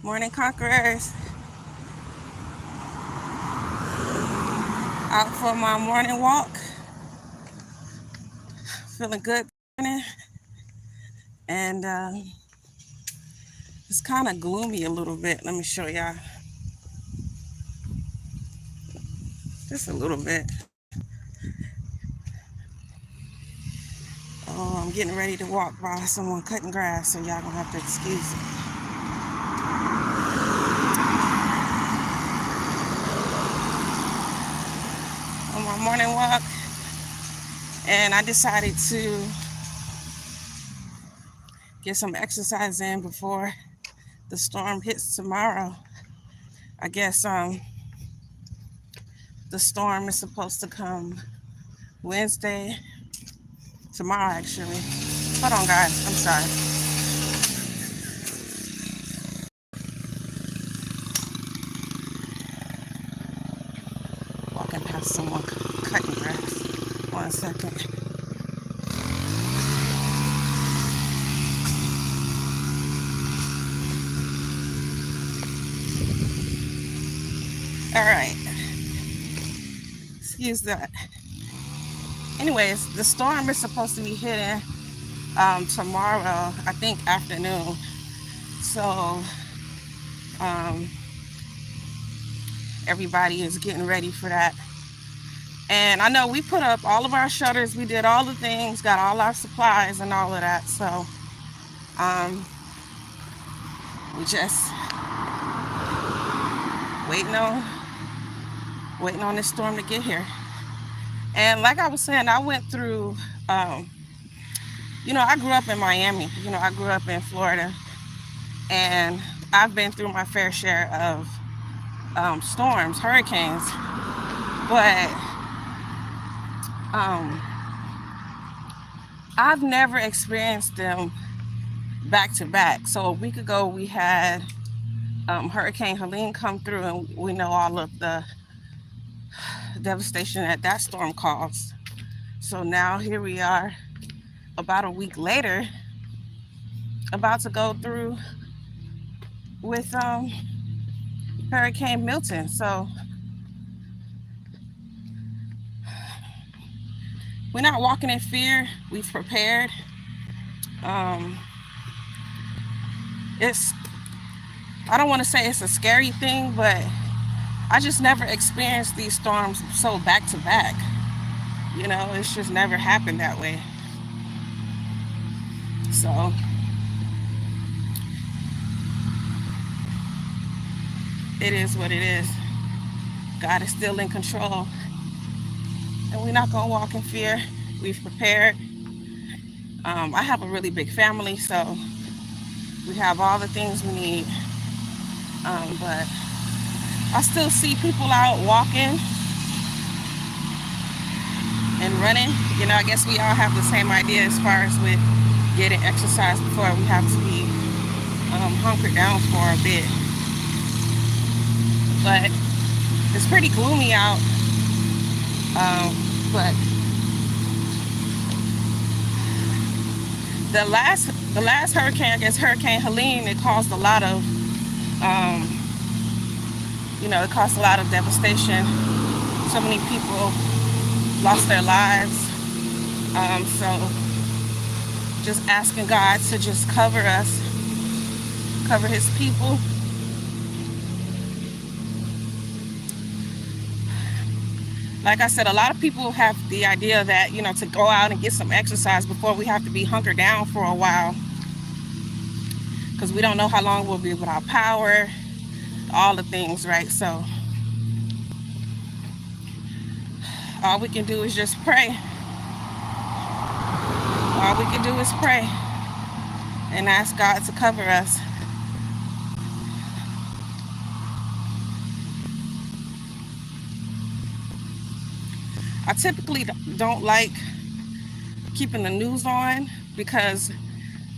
Morning Conquerors, out for my morning walk, feeling good this morning, and it's kind of gloomy a little bit. Let me show y'all just a little bit. Oh, I'm getting ready to walk by someone cutting grass, so y'all gonna have to excuse it. On my morning walk, and I decided to get some exercise in before the storm hits tomorrow. I guess the storm is supposed to come Wednesday, tomorrow actually. Hold on, guys. I'm sorry. Walking past someone cutting grass. 1 second. All right. Excuse that. Anyways, the storm is supposed to be hitting tomorrow, I think afternoon. So um, everybody is getting ready for that. And I know we put up all of our shutters. We did all the things, got all our supplies and all of that. So we just waiting on this storm to get here. And like I was saying, I went through, I grew up in Miami. I grew up in Florida, and I've been through my fair share of storms, hurricanes, but I've never experienced them back to back. So a week ago, we had Hurricane Helene come through, and we know all of the devastation that storm caused. So now here we are, about a week later, about to go through with Hurricane Milton. So we're not walking in fear. We've prepared. I don't want to say it's a scary thing, but I just never experienced these storms so back to back. It's just never happened that way. So it is what it is. God is still in control, and we're not gonna walk in fear. We've prepared. I have a really big family, so we have all the things we need. But I still see people out walking and running. I guess we all have the same idea as far as with getting exercise before we have to be hunkered down for a bit. But it's pretty gloomy out. But the last hurricane, I guess Hurricane Helene, it caused a lot of it caused a lot of devastation. So many people lost their lives. So just asking God to just cover us, cover his people. Like I said, a lot of people have the idea that, to go out and get some exercise before we have to be hunkered down for a while, because we don't know how long we'll be without power, all the things, right? So all we can do is just pray. All we can do is pray and ask God to cover us. I typically don't like keeping the news on, because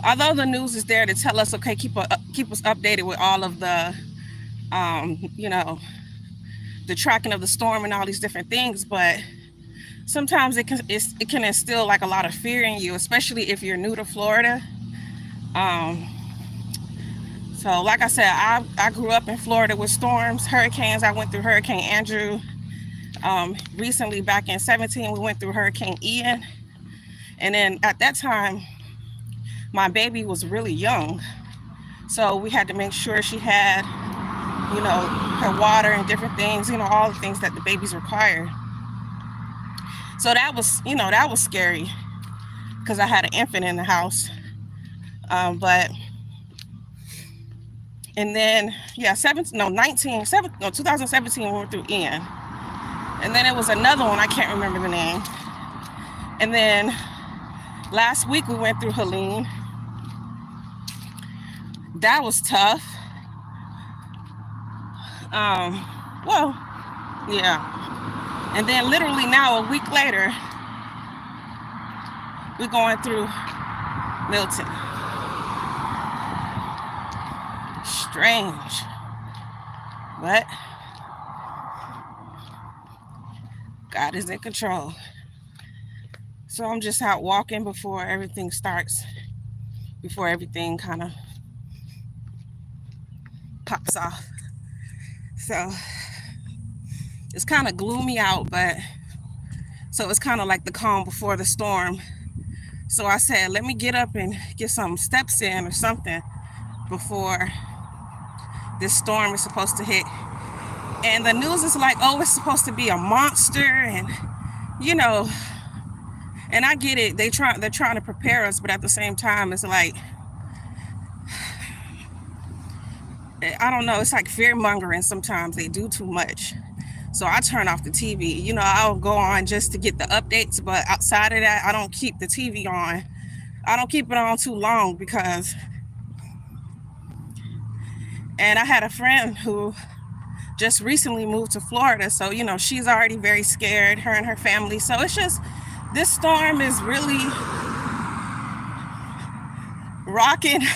although the news is there to tell us, okay, keep us updated with all of the, the tracking of the storm and all these different things, but sometimes it can instill like a lot of fear in you, especially if you're new to Florida. So like I said, I grew up in Florida with storms, hurricanes. I went through Hurricane Andrew. Recently, back in 17, we went through Hurricane Ian. And then at that time, my baby was really young. So we had to make sure she had, her water and different things, all the things that the babies require. So that was scary because I had an infant in the house. And then, 2017, we went through Ian. And then it was another one, I can't remember the name. And then last week we went through Helene. That was tough. And then literally now, a week later, we're going through Milton. Strange, but God is in control. So I'm just out walking before everything starts, before everything kind of pops off. So it's kind of gloomy out, but so it's kind of like the calm before the storm. So I said, let me get up and get some steps in or something before this storm is supposed to hit. And the news is like, oh, it's supposed to be a monster, and and I get it. They're trying to prepare us, but at the same time, it's like, I don't know. It's like fear mongering. Sometimes they do too much. So I turn off the TV. I'll go on just to get the updates, but outside of that, I don't keep the TV on. I don't keep it on too long and I had a friend who just recently moved to Florida. So, she's already very scared, her and her family. So it's just, this storm is really rocking.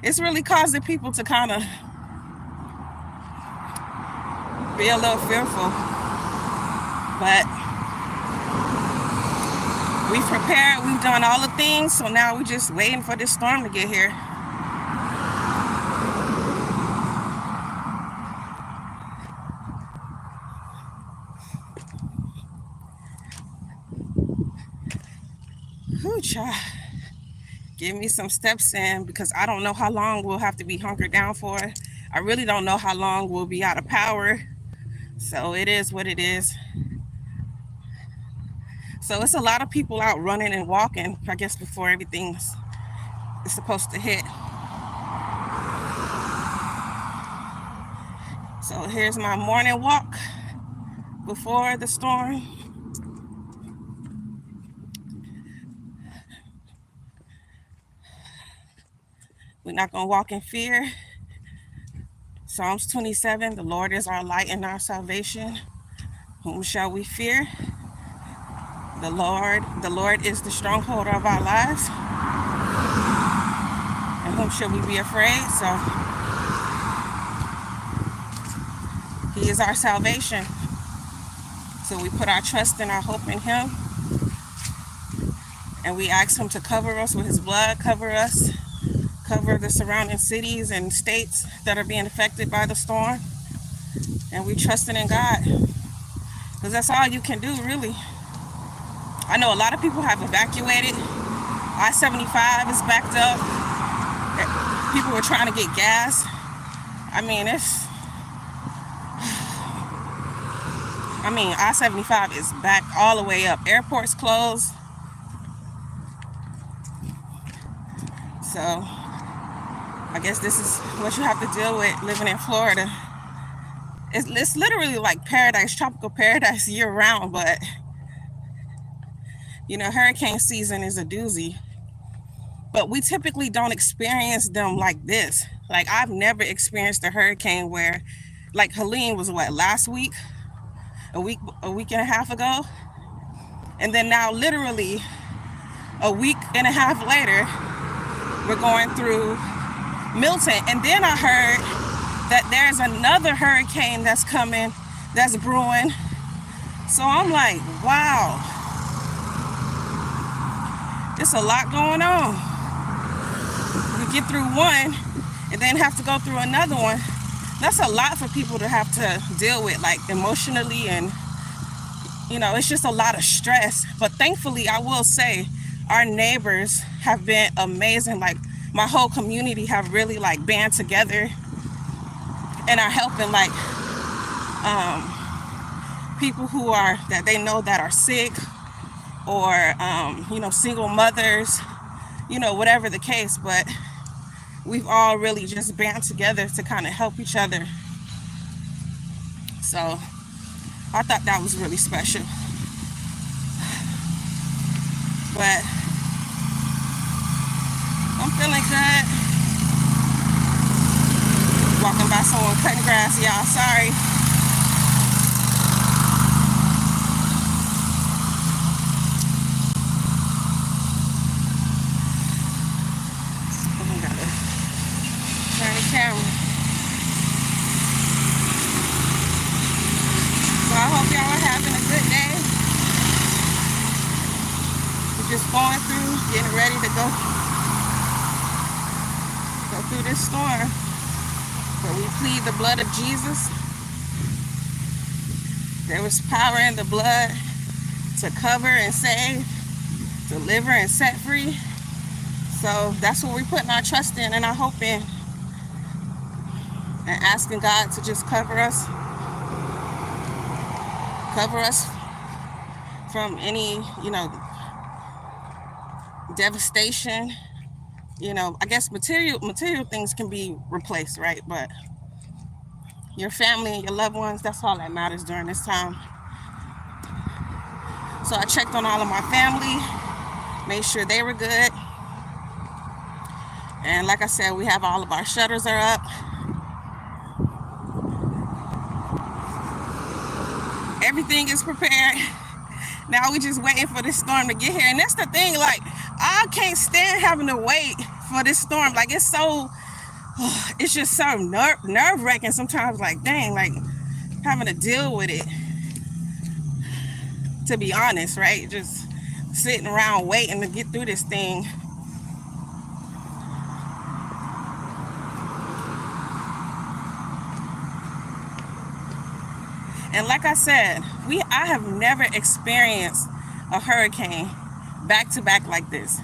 It's really causing people to kind of be a little fearful. But we've prepared, we've done all the things. So now we're just waiting for this storm to get here. Whew, child. Give me some steps in, because I don't know how long we'll have to be hunkered down for. I really don't know how long we'll be out of power. So it is what it is. So it's a lot of people out running and walking, I guess, before everything is supposed to hit. So here's my morning walk before the storm. We're not going to walk in fear. Psalms 27, the Lord is our light and our salvation. Whom shall we fear? The Lord is the stronghold of our lives. And whom shall we be afraid? So He is our salvation. So we put our trust and our hope in Him. And we ask Him to cover us with His blood, cover us, cover the surrounding cities and states that are being affected by the storm. And we trusting in God, because that's all you can do, really. I know a lot of people have evacuated. I-75 is backed up. People were trying to get gas. I-75 is back all the way up. Airports closed. So I guess this is what you have to deal with living in Florida. It's literally like paradise, tropical paradise year round, but hurricane season is a doozy. But we typically don't experience them like this. Like, I've never experienced a hurricane where, like, Helene was last week? A week and a half ago? And then now literally a week and a half later, we're going through Milton. And then I heard that there's another hurricane that's coming, that's brewing. So I'm like, wow, there's a lot going on. get through one and then have to go through another one, that's a lot for people to have to deal with, like emotionally, and it's just a lot of stress. But thankfully, I will say our neighbors have been amazing. Like, my whole community have really like band together and are helping, like, people who are, that they know that are sick, or single mothers, whatever the case. But we've all really just band together to kind of help each other. So I thought that was really special. But I'm feeling good. Walking by someone cutting grass, y'all, sorry. Camera. So I hope y'all are having a good day. We're just going through, getting ready to go through this storm. But we plead the blood of Jesus. There was power in the blood to cover and save, deliver and set free. So that's what we're putting our trust in and our hope in. And asking God to just cover us from any, devastation. I guess material things can be replaced, right? But your family and your loved ones, that's all that matters during this time. So I checked on all of my family, made sure they were good. And like I said, we have all of our shutters are up. Everything is prepared. Now we just waiting for this storm to get here. And that's the thing, like, I can't stand having to wait for this storm. Like, it's just so nerve-wracking sometimes. Like, dang, like, having to deal with it, to be honest, right? Just sitting around waiting to get through this thing. And like I said, I have never experienced a hurricane back to back like this.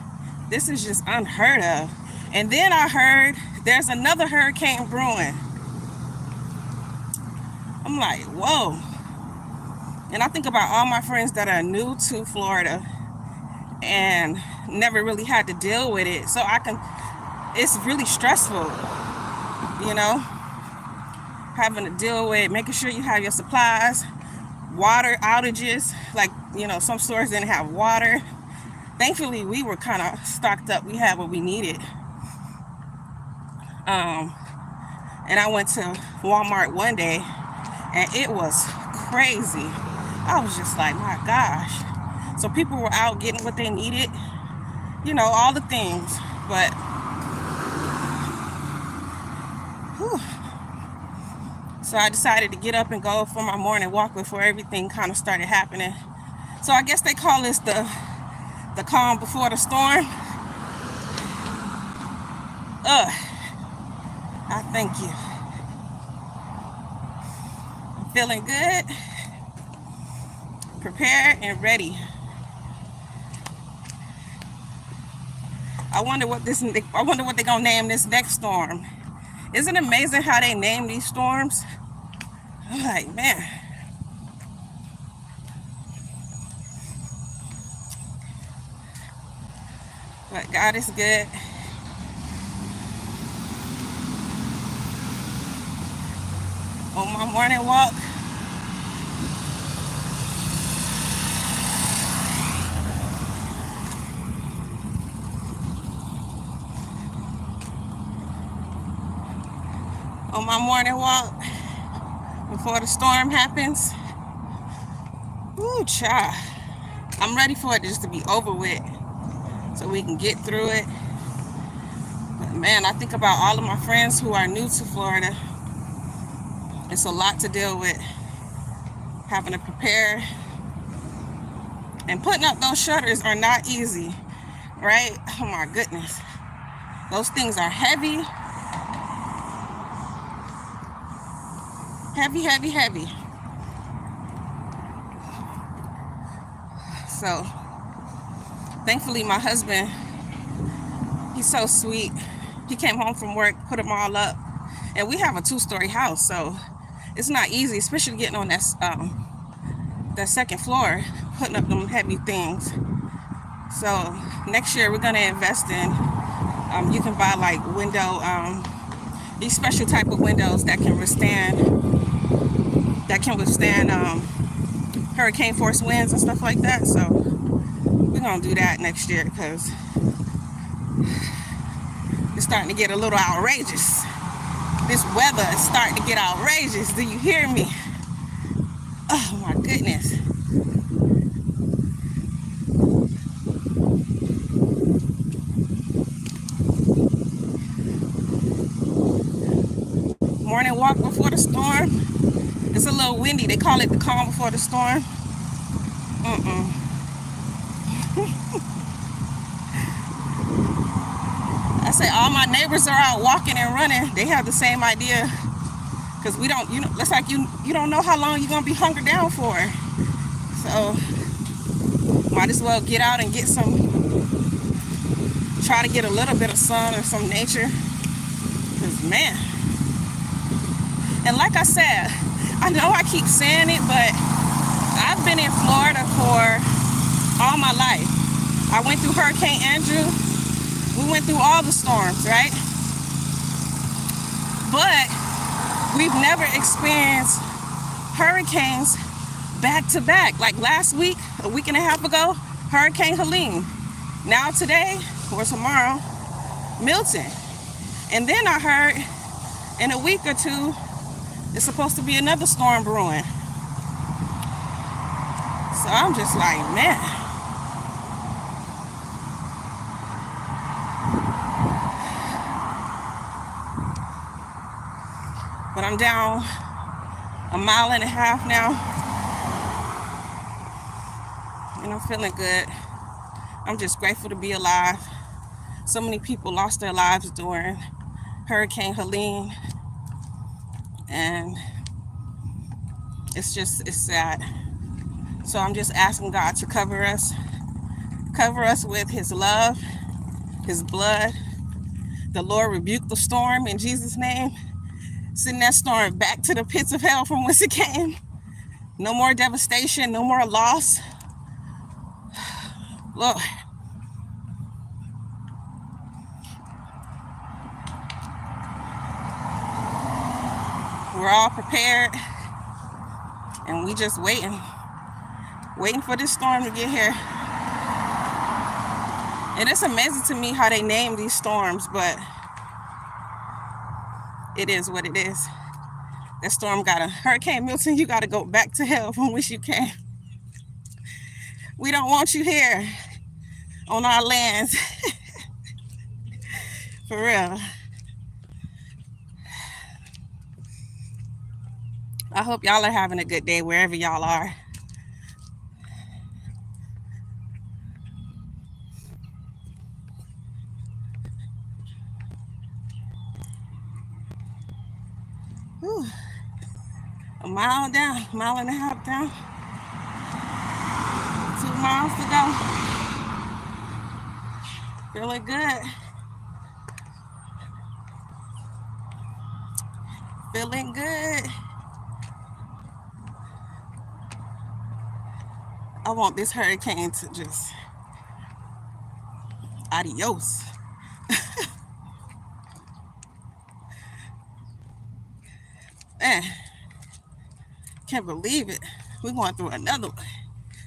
This is just unheard of. And then I heard there's another hurricane brewing. I'm like, whoa. And I think about all my friends that are new to Florida and never really had to deal with it. So it's really stressful, having to deal with making sure you have your supplies, water outages, like, some stores didn't have water. Thankfully, we were kind of stocked up. We had what we needed. And I went to Walmart one day, and it was crazy. I was just like, my gosh. So people were out getting what they needed, all the things. But, whew. So I decided to get up and go for my morning walk before everything kind of started happening. So I guess they call this the calm before the storm. I thank you. I'm feeling good, prepared, and ready. I wonder what they're gonna name this next storm. Isn't it amazing how they name these storms? I'm like, man. But God is good. On my morning walk, before the storm happens. Ooh, child. I'm ready for it just to be over with so we can get through it. But man, I think about all of my friends who are new to Florida. It's a lot to deal with. Having to prepare. And putting up those shutters are not easy, right? Oh my goodness. Those things are heavy, heavy, heavy, heavy. So thankfully my husband, he's so sweet. He came home from work, put them all up, and we have a 2-story house, so it's not easy, especially getting on that second floor, putting up them heavy things. So next year we're gonna invest in. You can buy like these special type of windows that can withstand hurricane force winds and stuff like that. So we're gonna do that next year because it's starting to get a little outrageous. This weather is starting to get outrageous. Do you hear me? Oh my goodness. Morning walk before the storm. It's a little windy. They call it the calm before the storm. I say all my neighbors are out walking and running. They have the same idea. Because we don't, it's like you don't know how long you're going to be hunkered down for. So, might as well get out and get try to get a little bit of sun or some nature. Because, man. And like I said, I know I keep saying it, but I've been in Florida for all my life. I went through Hurricane Andrew. We went through all the storms, right? But we've never experienced hurricanes back to back. Like last week, a week and a half ago, Hurricane Helene. Now today, or tomorrow, Milton. And then I heard in a week or two, it's supposed to be another storm brewing. So I'm just like, man. But I'm down 1.5 miles now. And I'm feeling good. I'm just grateful to be alive. So many people lost their lives during Hurricane Helene. And it's sad. So I'm just asking God to cover us with his love, his blood. The Lord rebuked the storm in Jesus' name. Send that storm back to the pits of hell from whence it came. No more devastation, no more loss. Lord. We're all prepared, and we just waiting for this storm to get here. And it's amazing to me how they name these storms, but it is what it is. That storm got a Hurricane Milton, you got to go back to hell from which you came. We don't want you here on our lands. For real. I hope y'all are having a good day wherever y'all are. Whew. 1 mile down, 1.5 miles down. 2 miles to go. Feeling good. Feeling good. I want this hurricane to just adios. Man, can't believe it. We're going through another one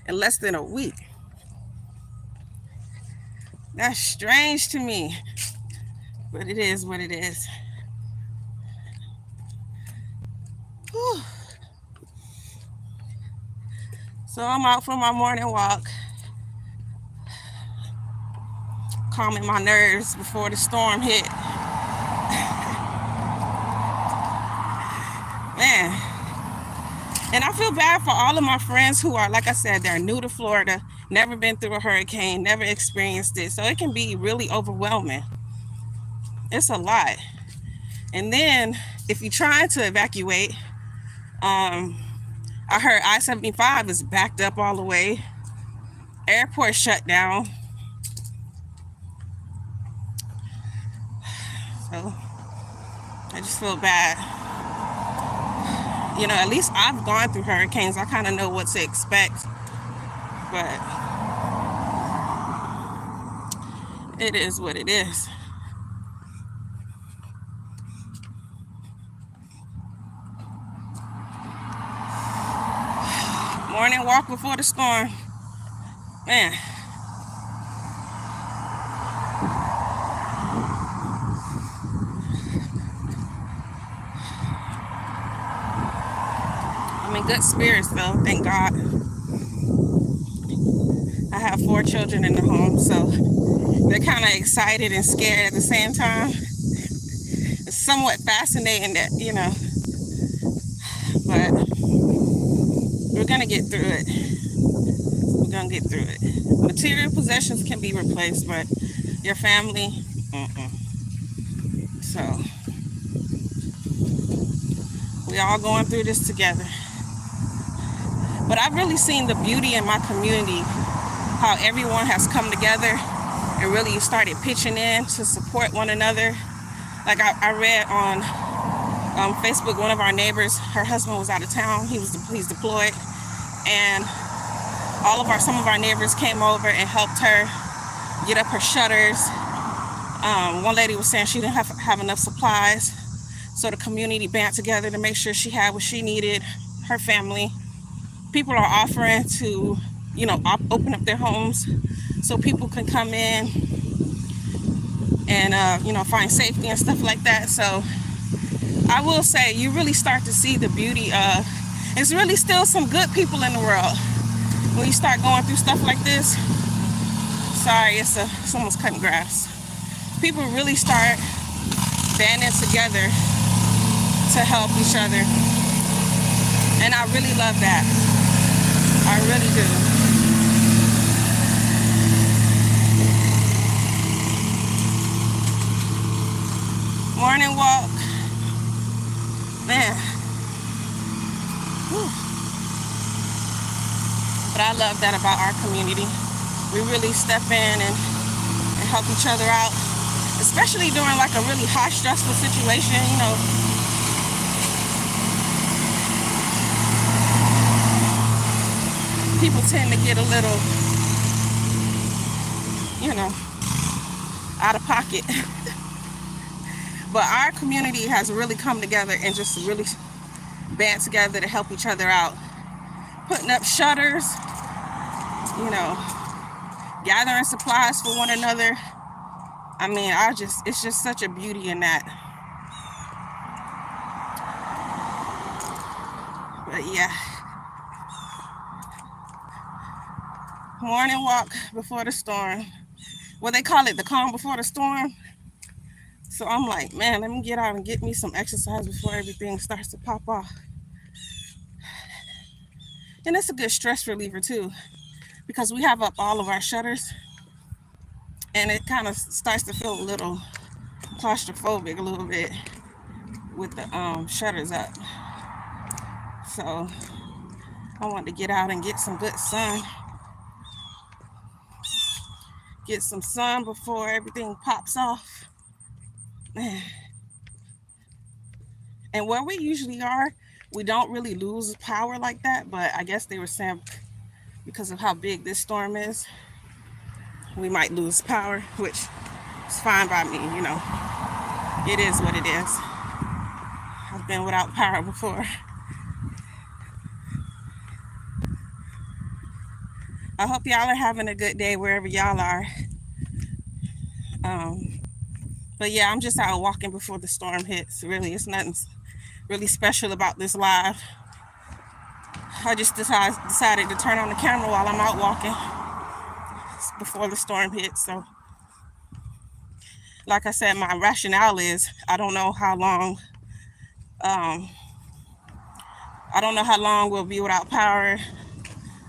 in less than a week. That's strange to me, but it is what it is. Whew. So I'm out for my morning walk, calming my nerves before the storm hit. Man. And I feel bad for all of my friends who are, like I said, they're new to It's a lot. And then if you're trying to evacuate, I heard I-75 is backed up all the way. Airport shut down. So I just feel bad. You know, at least I've gone through hurricanes. I kind of know what to expect. But it is what it is. Morning walk before the storm. Man. I'm in good spirits though, thank God. I have 4 children in the home, so they're kind of excited and scared at the same time. It's somewhat fascinating that, you know, but we're gonna get through it. We're gonna get through it. Material possessions can be replaced, but your family, So we all going through this together. But I've really seen the beauty in my community, how everyone has come together and really started pitching in to support one another. Like I read on Facebook, one of our neighbors, her husband was out of town. He's deployed, and some of our neighbors came over and helped her get up her shutters. One lady was saying she didn't have enough supplies, so the community band together to make sure she had what she needed, her family. People are offering to, you know, open up their homes so people can come in and, you know, find safety and stuff like that. So I will say you really start to see the beauty of, there's really still some good people in the world. When you start going through stuff like this, sorry, someone's cutting grass. People really start banding together to help each other. And I really love that. I really do. Morning walk. Man. Whew. But I love that about our community. We really step in and help each other out, especially during like a really high, stressful situation, you know. People tend to get a little, you know, out of pocket. But our community has really come together and just really band together to help each other out. Putting up shutters, you know, gathering supplies for one another. I mean, it's just such a beauty in that. But yeah. Morning walk before the storm. Well, they call it the calm before the storm. So I'm like, man, let me get out and get me some exercise before everything starts to pop off. And it's a good stress reliever too, because we have up all of our shutters and it kind of starts to feel a little claustrophobic a little bit with the shutters up. So I want to get out and get some good sun. Get some sun before everything pops off. And where we usually are, we don't really lose power like that, but I guess they were saying because of how big this storm is, we might lose power, which is fine by me, you know. It is what it is. I've been without power before. I hope y'all are having a good day wherever y'all are. But yeah, I'm just out walking before the storm hits. Really, it's nothing really special about this live. I just decided to turn on the camera while I'm out walking before the storm hits. So, like I said, my rationale is I don't know how long. I don't know how long we'll be without power.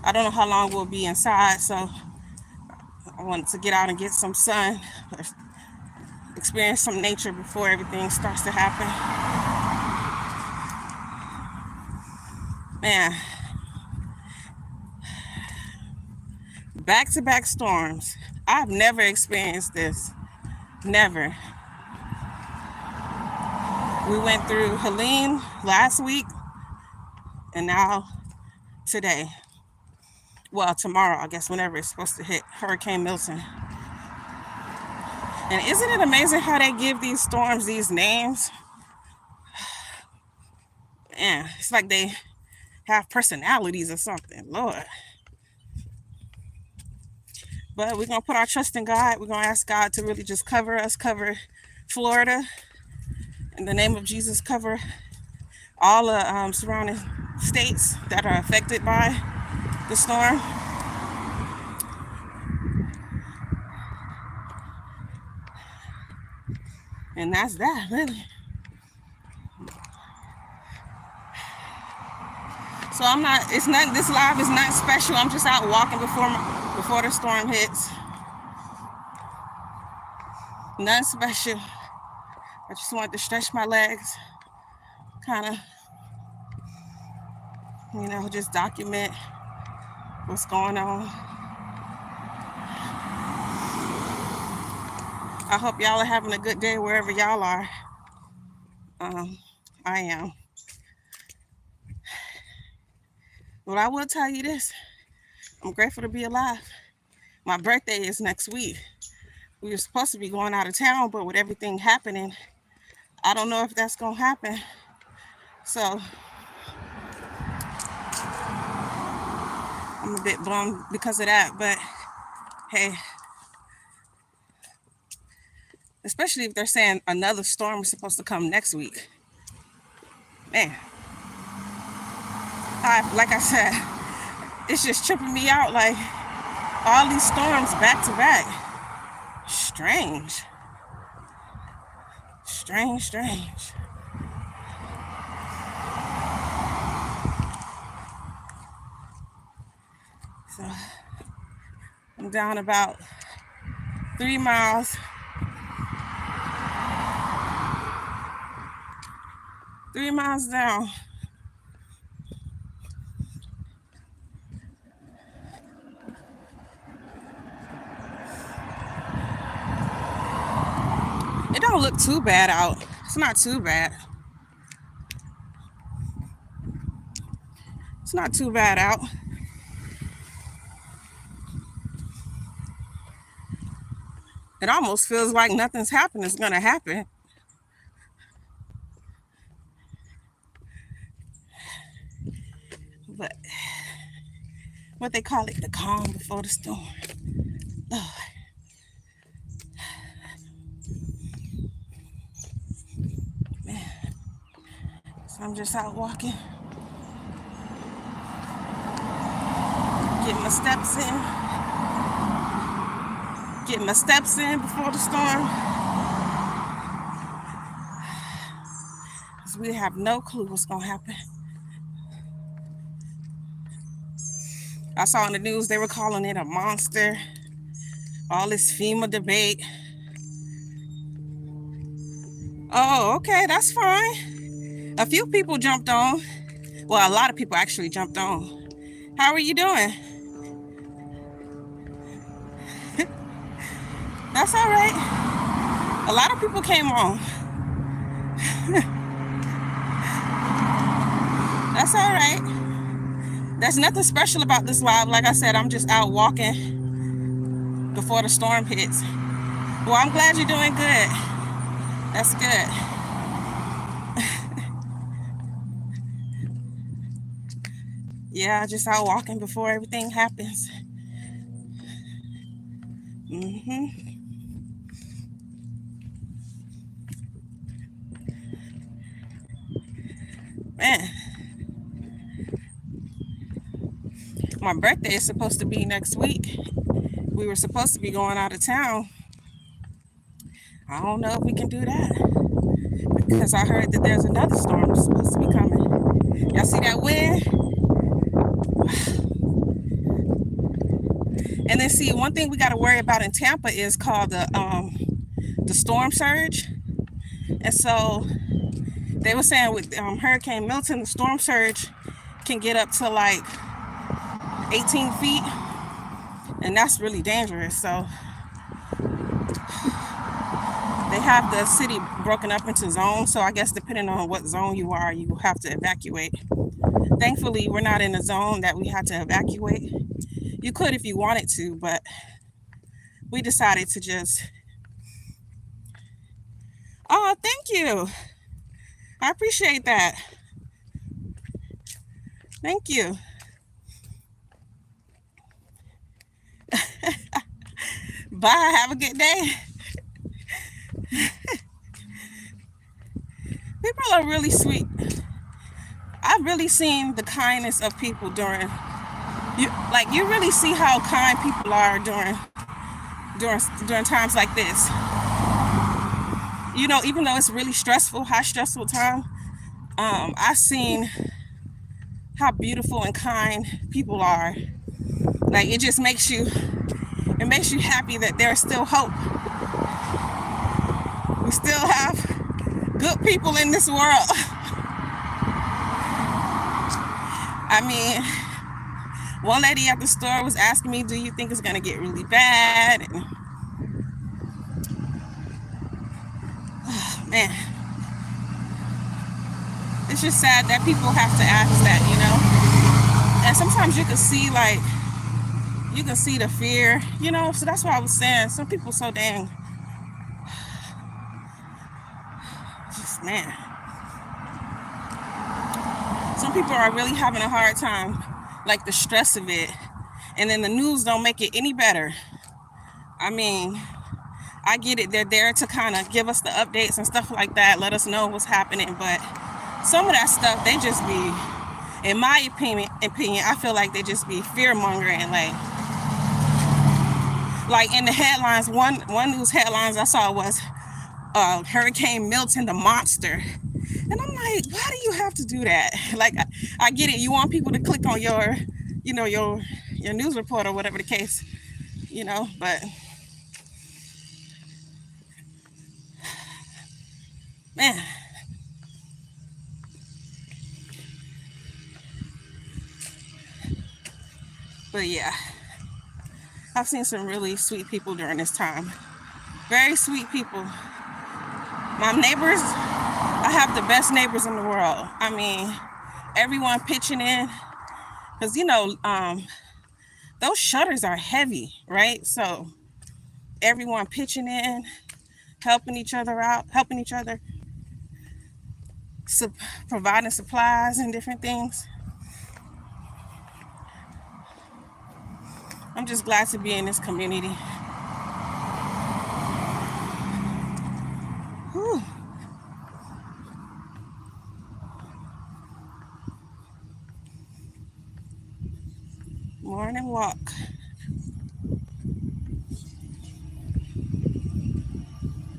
I don't know how long we'll be inside. So I wanted to get out and get some sun. experience some nature before everything starts to happen. Man, back-to-back storms. I've never experienced this. Never. We went through Helene last week, and now today. Well, tomorrow, I guess, whenever it's supposed to hit, Hurricane Milton. And isn't it amazing how they give these storms these names? Man, it's like they have personalities or something, Lord. But we're going to put our trust in God. We're going to ask God to really just cover us, cover Florida. In the name of Jesus, cover all the surrounding states that are affected by the storm. And that's that, really. So this live is not special. I'm just out walking before the storm hits. Nothing special. I just wanted to stretch my legs, kind of, just document what's going on. I hope y'all are having a good day wherever y'all are. I am. But I will tell you this. I'm grateful to be alive. My birthday is next week. We were supposed to be going out of town, but with everything happening, I don't know if that's going to happen. So I'm a bit bummed because of that. But hey, especially if they're saying another storm is supposed to come next week. Man. Like I said, it's just tripping me out, like all these storms back to back. Strange. So I'm down about 3 miles. 3 miles down. It don't look too bad out. It's not too bad. It's not too bad out. It almost feels like nothing's happening. It's gonna happen. But what they call it, the calm before the storm. Lord. Man. So I'm just out walking. Getting my steps in before the storm. Because we have no clue what's going to happen. I saw in the news they were calling it a monster. All this FEMA debate. Oh, okay, that's fine. A few people jumped on. Well, a lot of people actually jumped on. How are you doing? That's all right. A lot of people came on. That's all right. There's nothing special about this live. Like I said, I'm just out walking before the storm hits. Well, I'm glad you're doing good. That's good. Yeah, just out walking before everything happens. Man, my birthday is supposed to be next week. We were supposed to be going out of town. I don't know if we can do that because I heard that there's another storm supposed to be coming. Y'all see that wind? And then see, one thing we got to worry about in Tampa is called the the storm surge. And so they were saying with Hurricane Milton, the storm surge can get up to like 18 feet, and that's really dangerous. So they have the city broken up into zones. So I guess depending on what zone you are, you have to evacuate. Thankfully, we're not in a zone that we had to evacuate. You could if you wanted to, but we decided to just, oh, thank you. I appreciate that. Thank you. Bye. Have a good day. People are really sweet. I've really seen the kindness of people during, you really see how kind people are during times like this. You know, even though it's really stressful, high stressful time, I've seen how beautiful and kind people are. Like, it just makes you happy that there's still hope. We still have good people in this world. I mean, one lady at the store was asking me, do you think it's gonna get really bad? And, oh, man, it's just sad that people have to ask that, you know? And sometimes you can see the fear, you know? So that's what I was saying. Some people so dang, just, man. Some people are really having a hard time, like the stress of it. And then the news don't make it any better. I mean, I get it. They're there to kind of give us the updates and stuff like that, let us know what's happening. But some of that stuff, they just be, in my opinion, I feel like they just be fear mongering. Like in the headlines, one news headlines I saw was Hurricane Milton, the monster. And I'm like, why do you have to do that? Like, I get it. You want people to click on your, you know, your news report or whatever the case, you know, but man. But yeah, I've seen some really sweet people during this time. Very sweet people. My neighbors, I have the best neighbors in the world. I mean, everyone pitching in, because, you know, those shutters are heavy, right? So everyone pitching in, helping each other out, providing supplies and different things. I'm just glad to be in this community. Whew. Morning walk.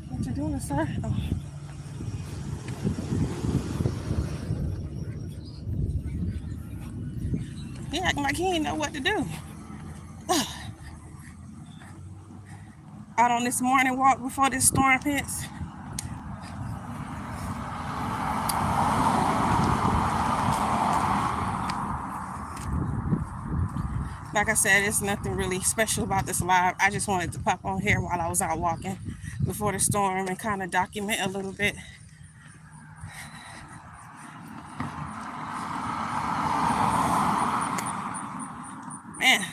What you doing, sir? Oh. He acting like he ain't know what to do. Ugh. Out on this morning walk before this storm hits. Like I said, it's nothing really special about this live. I just wanted to pop on here while I was out walking before the storm and kind of document a little bit. Man,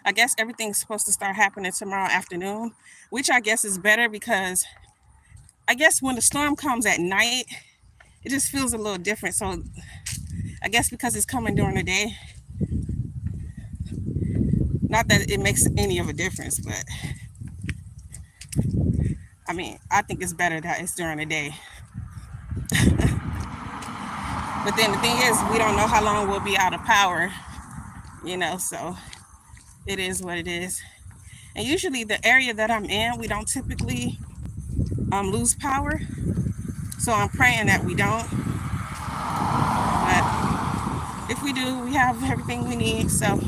I guess everything's supposed to start happening tomorrow afternoon, which I guess is better because I guess when the storm comes at night, it just feels a little different. So I guess because it's coming during the day, not that it makes any of a difference, but I mean, I think it's better that it's during the day. But then the thing is, we don't know how long we'll be out of power, you know, so it is what it is. And usually the area that I'm in, we don't typically lose power. So I'm praying that we don't. But if we do, we have everything we need. So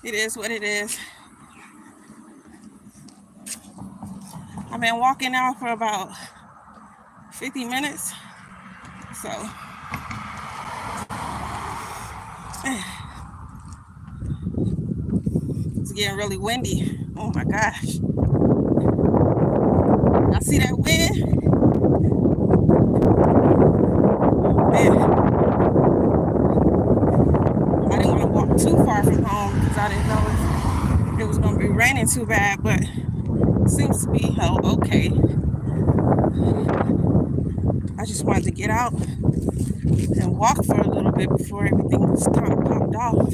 It is what it is. I've been walking now for about 50 minutes. So it's getting really windy. Oh my gosh. I see that wind. Man, I didn't want to walk too far from home because I didn't know if it was going to be raining too bad, but it seems to be okay. I just wanted to get out and walk for a little bit before everything was kind of popped off.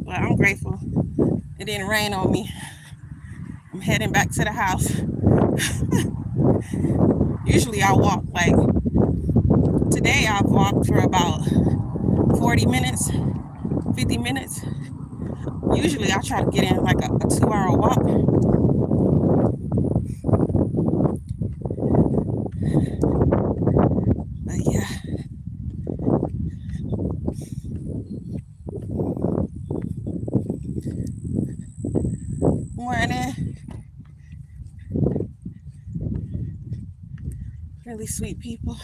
But I'm grateful it didn't rain on me. I'm heading back to the house. Usually I walk like, today I've walked for about 40 minutes, 50 minutes. Usually I try to get in like a 2-hour walk. But yeah. Morning. Really sweet people.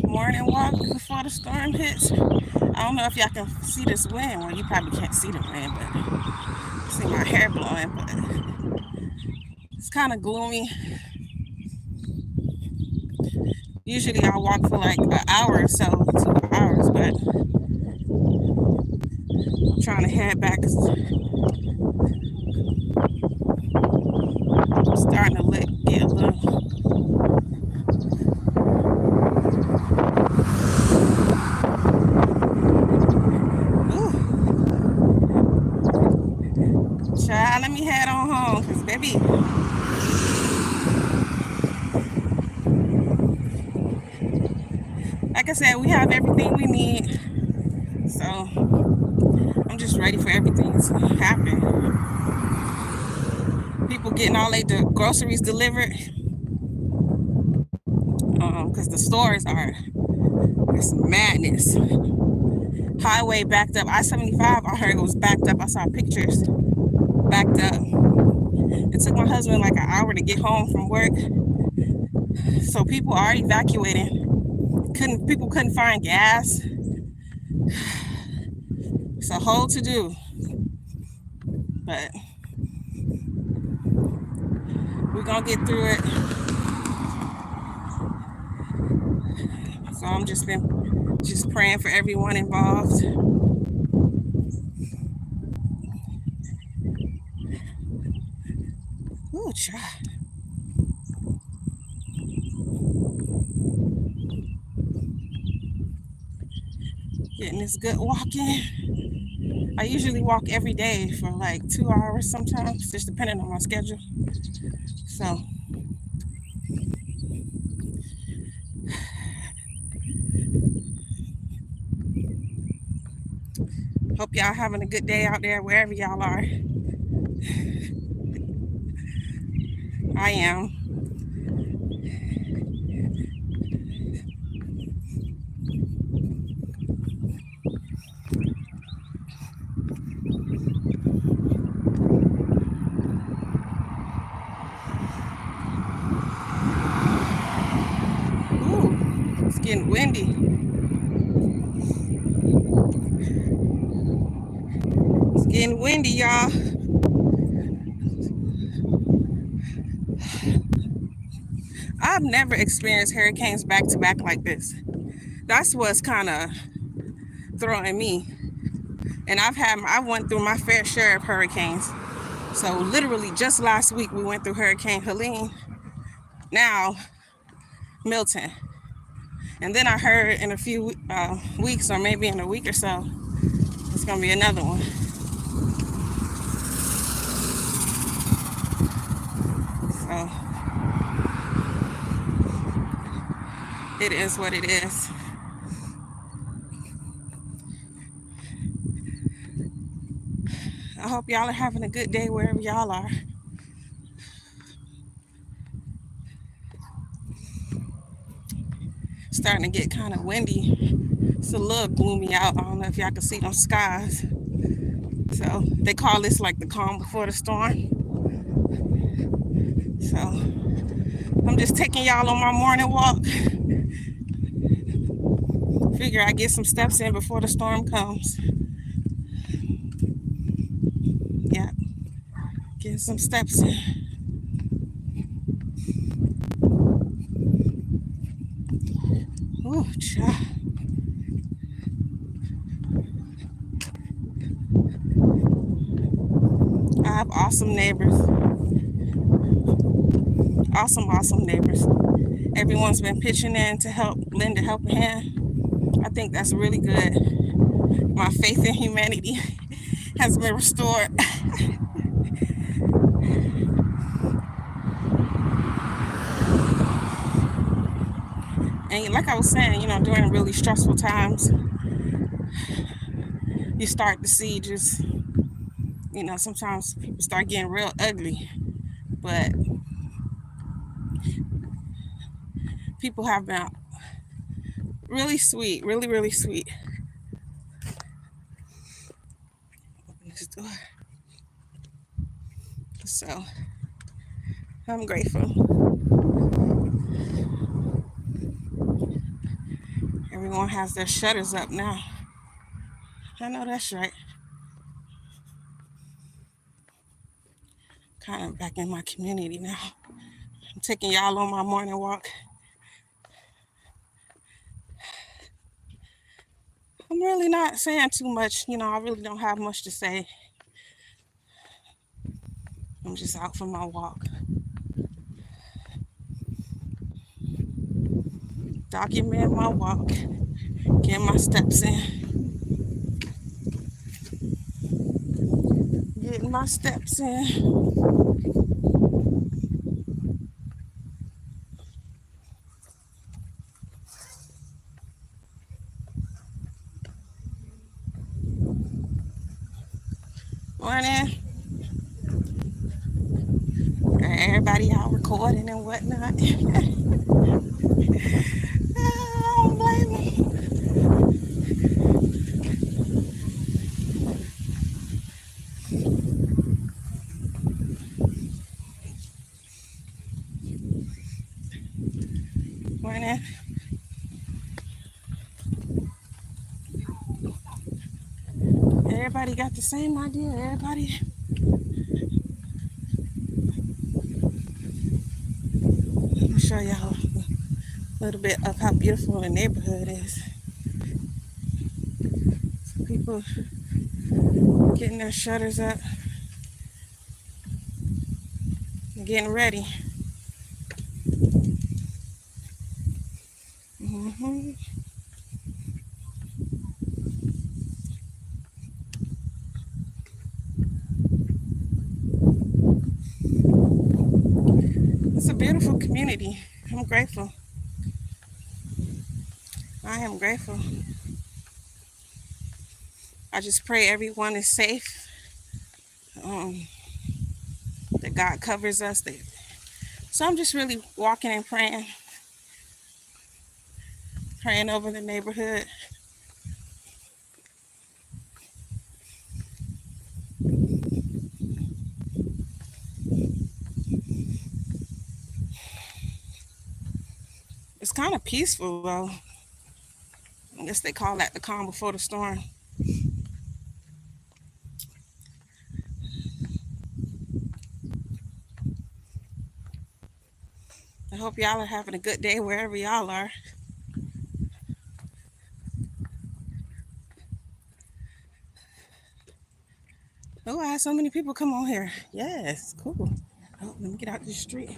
Morning walk before the storm hits. I don't know if y'all can see this wind. Well, you probably can't see the wind, but see my hair blowing, but it's kind of gloomy. Usually I walk for like an hour or so, 2 hours, but I'm trying to head back. I'm starting to get a little. Child, let me head on home, because baby, like I said, we have everything we need. So I'm just ready for everything to happen. People getting all their groceries delivered. Because the stores it's madness. Highway backed up. I-75, I heard it was backed up. I saw pictures. Backed up. It took my husband like an hour to get home from work. So people are evacuating. People couldn't find gas. It's a whole to do. But we're gonna get through it. So I'm just praying for everyone involved. Ooh, child. Getting this good walking. I usually walk every day for like 2 hours sometimes, just depending on my schedule. So hope y'all having a good day out there wherever y'all are. I am. Ooh, it's getting windy. It's getting windy, y'all. I've never experienced hurricanes back to back like this. That's what's kind of throwing me. And I went through my fair share of hurricanes. So literally just last week we went through Hurricane Helene. Now Milton. And then I heard in a few weeks, or maybe in a week or so, it's gonna be another one. So it is what it is. I hope y'all are having a good day wherever y'all are. starting to get kind of windy. It's a little gloomy out. I don't know if y'all can see them skies. So they call this like the calm before the storm. So I'm just taking y'all on my morning walk. Figure I get some steps in before the storm comes. Yeah, get some steps in. Ooh, child. I have awesome neighbors. Awesome neighbors. Everyone's been pitching in to help, lend a helping hand. I think that's really good. My faith in humanity has been restored. And like I was saying, during really stressful times, you start to see just, sometimes people start getting real ugly. But people have been really sweet, really sweet. Open this door. So I'm grateful. Everyone has their shutters up now. I know that's right. Kind of back in my community now. I'm taking y'all on my morning walk. I'm really not saying too much. I really don't have much to say. I'm just out for my walk. Document my walk. Getting my steps in. Getting my steps in. Morning. Everybody out recording and whatnot. I don't blame them. Morning. Everybody got the same idea. Everybody. Let me show y'all a little bit of how beautiful the neighborhood is. People getting their shutters up and getting ready. Mm-hmm. It's a beautiful community. I'm grateful. I am grateful. I just pray everyone is safe. That God covers us. So I'm just really walking and praying over the neighborhood. It's kind of peaceful though. I guess they call that the calm before the storm. I hope y'all are having a good day wherever y'all are. Oh, I had so many people come on here. Yes, cool. Oh, let me get out the street.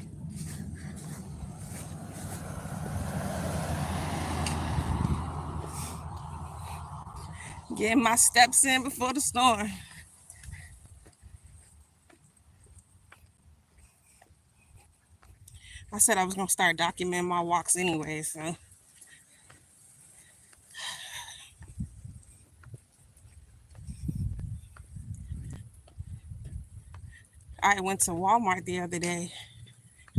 Getting my steps in before the storm. I said I was going to start documenting my walks anyway, so. I went to Walmart the other day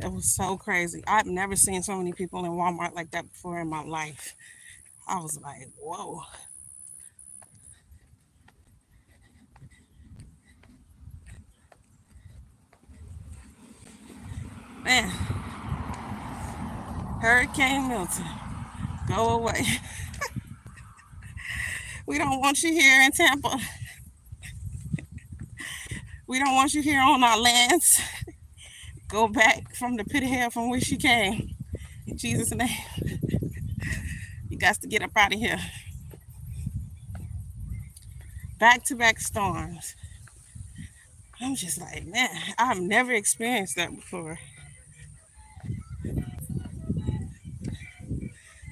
It was so crazy. I've never seen so many people in Walmart like that before in my life. I was like, whoa. Man, Hurricane Milton, go away. We don't want you here in Tampa. We don't want you here on our lands. Go back from the pit of hell from which you came. In Jesus' name, you got to get up out of here. Back to back storms. I'm just like, man, I've never experienced that before.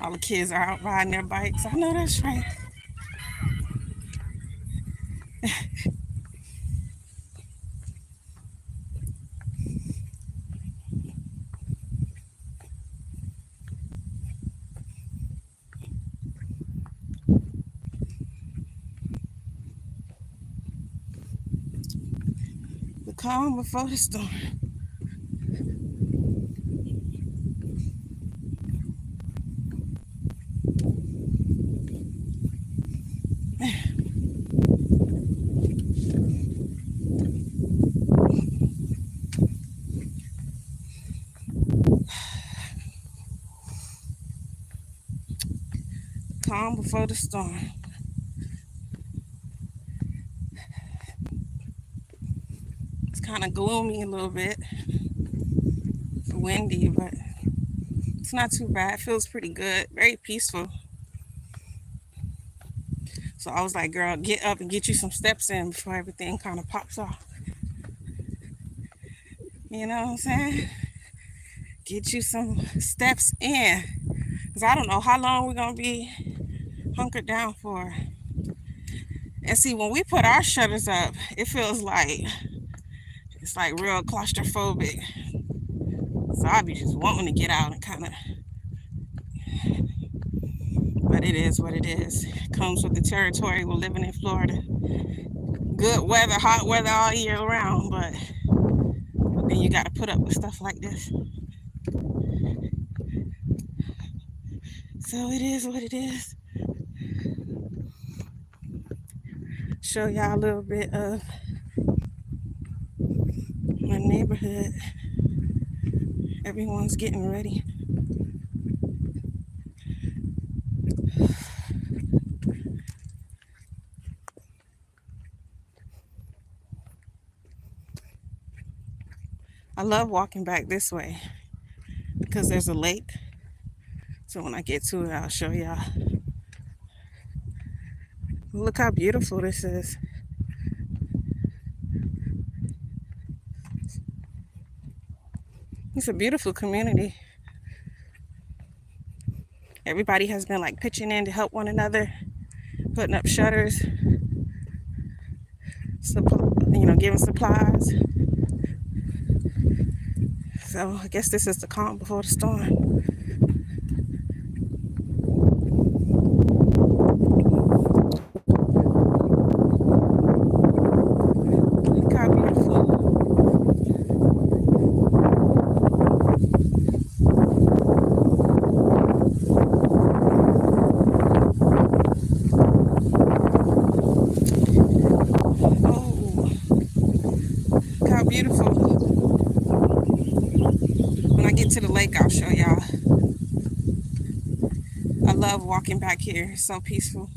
All the kids are out riding their bikes. I know that's right. The calm before the storm. Calm before the storm. It's kind of gloomy a little bit. It's windy, but it's not too bad. It feels pretty good. Very peaceful. So I was like, girl, get up and get you some steps in before everything kind of pops off. You know what I'm saying? Get you some steps in. Because I don't know how long we're going to be hunkered down for. And see, when we put our shutters up, it feels like it's like real claustrophobic. So I'd be just wanting to get out and kind of, but it is what it is. It comes with the territory. We're living in Florida. Good weather, hot weather all year round, but then you got to put up with stuff like this. So it is what it is. Show y'all a little bit of my neighborhood. Everyone's getting ready. I love walking back this way because there's a lake. So when I get to it, I'll show y'all. Look how beautiful this is. It's a beautiful community. Everybody has been like pitching in to help one another, putting up shutters, giving supplies. So I guess this is the calm before the storm. Look how beautiful. Oh, look how beautiful. When I get to the lake, I'll show y'all. I love walking back here. It's so peaceful.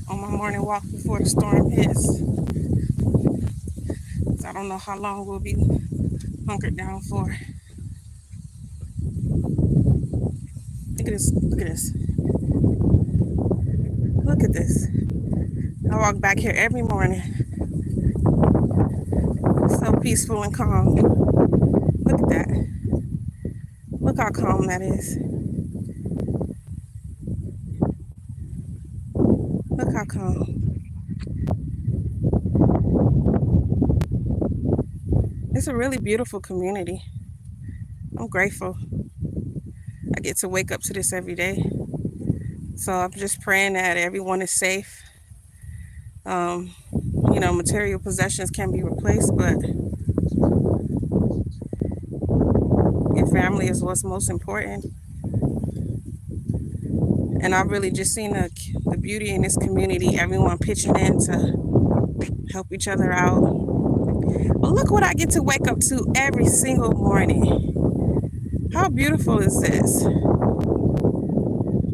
On my morning walk before the storm hits. So I don't know how long we'll be hunkered down for. Look at this. Look at this. Look at this. I walk back here every morning. So peaceful and calm. Look at that. Look how calm that is. Look how calm. It's a really beautiful community. I'm grateful. I get to wake up to this every day. So I'm just praying that everyone is safe. Material possessions can be replaced, but family is what's most important. And I've really just seen the beauty in this community, everyone pitching in to help each other out. But look what I get to wake up to every single morning. How beautiful is this?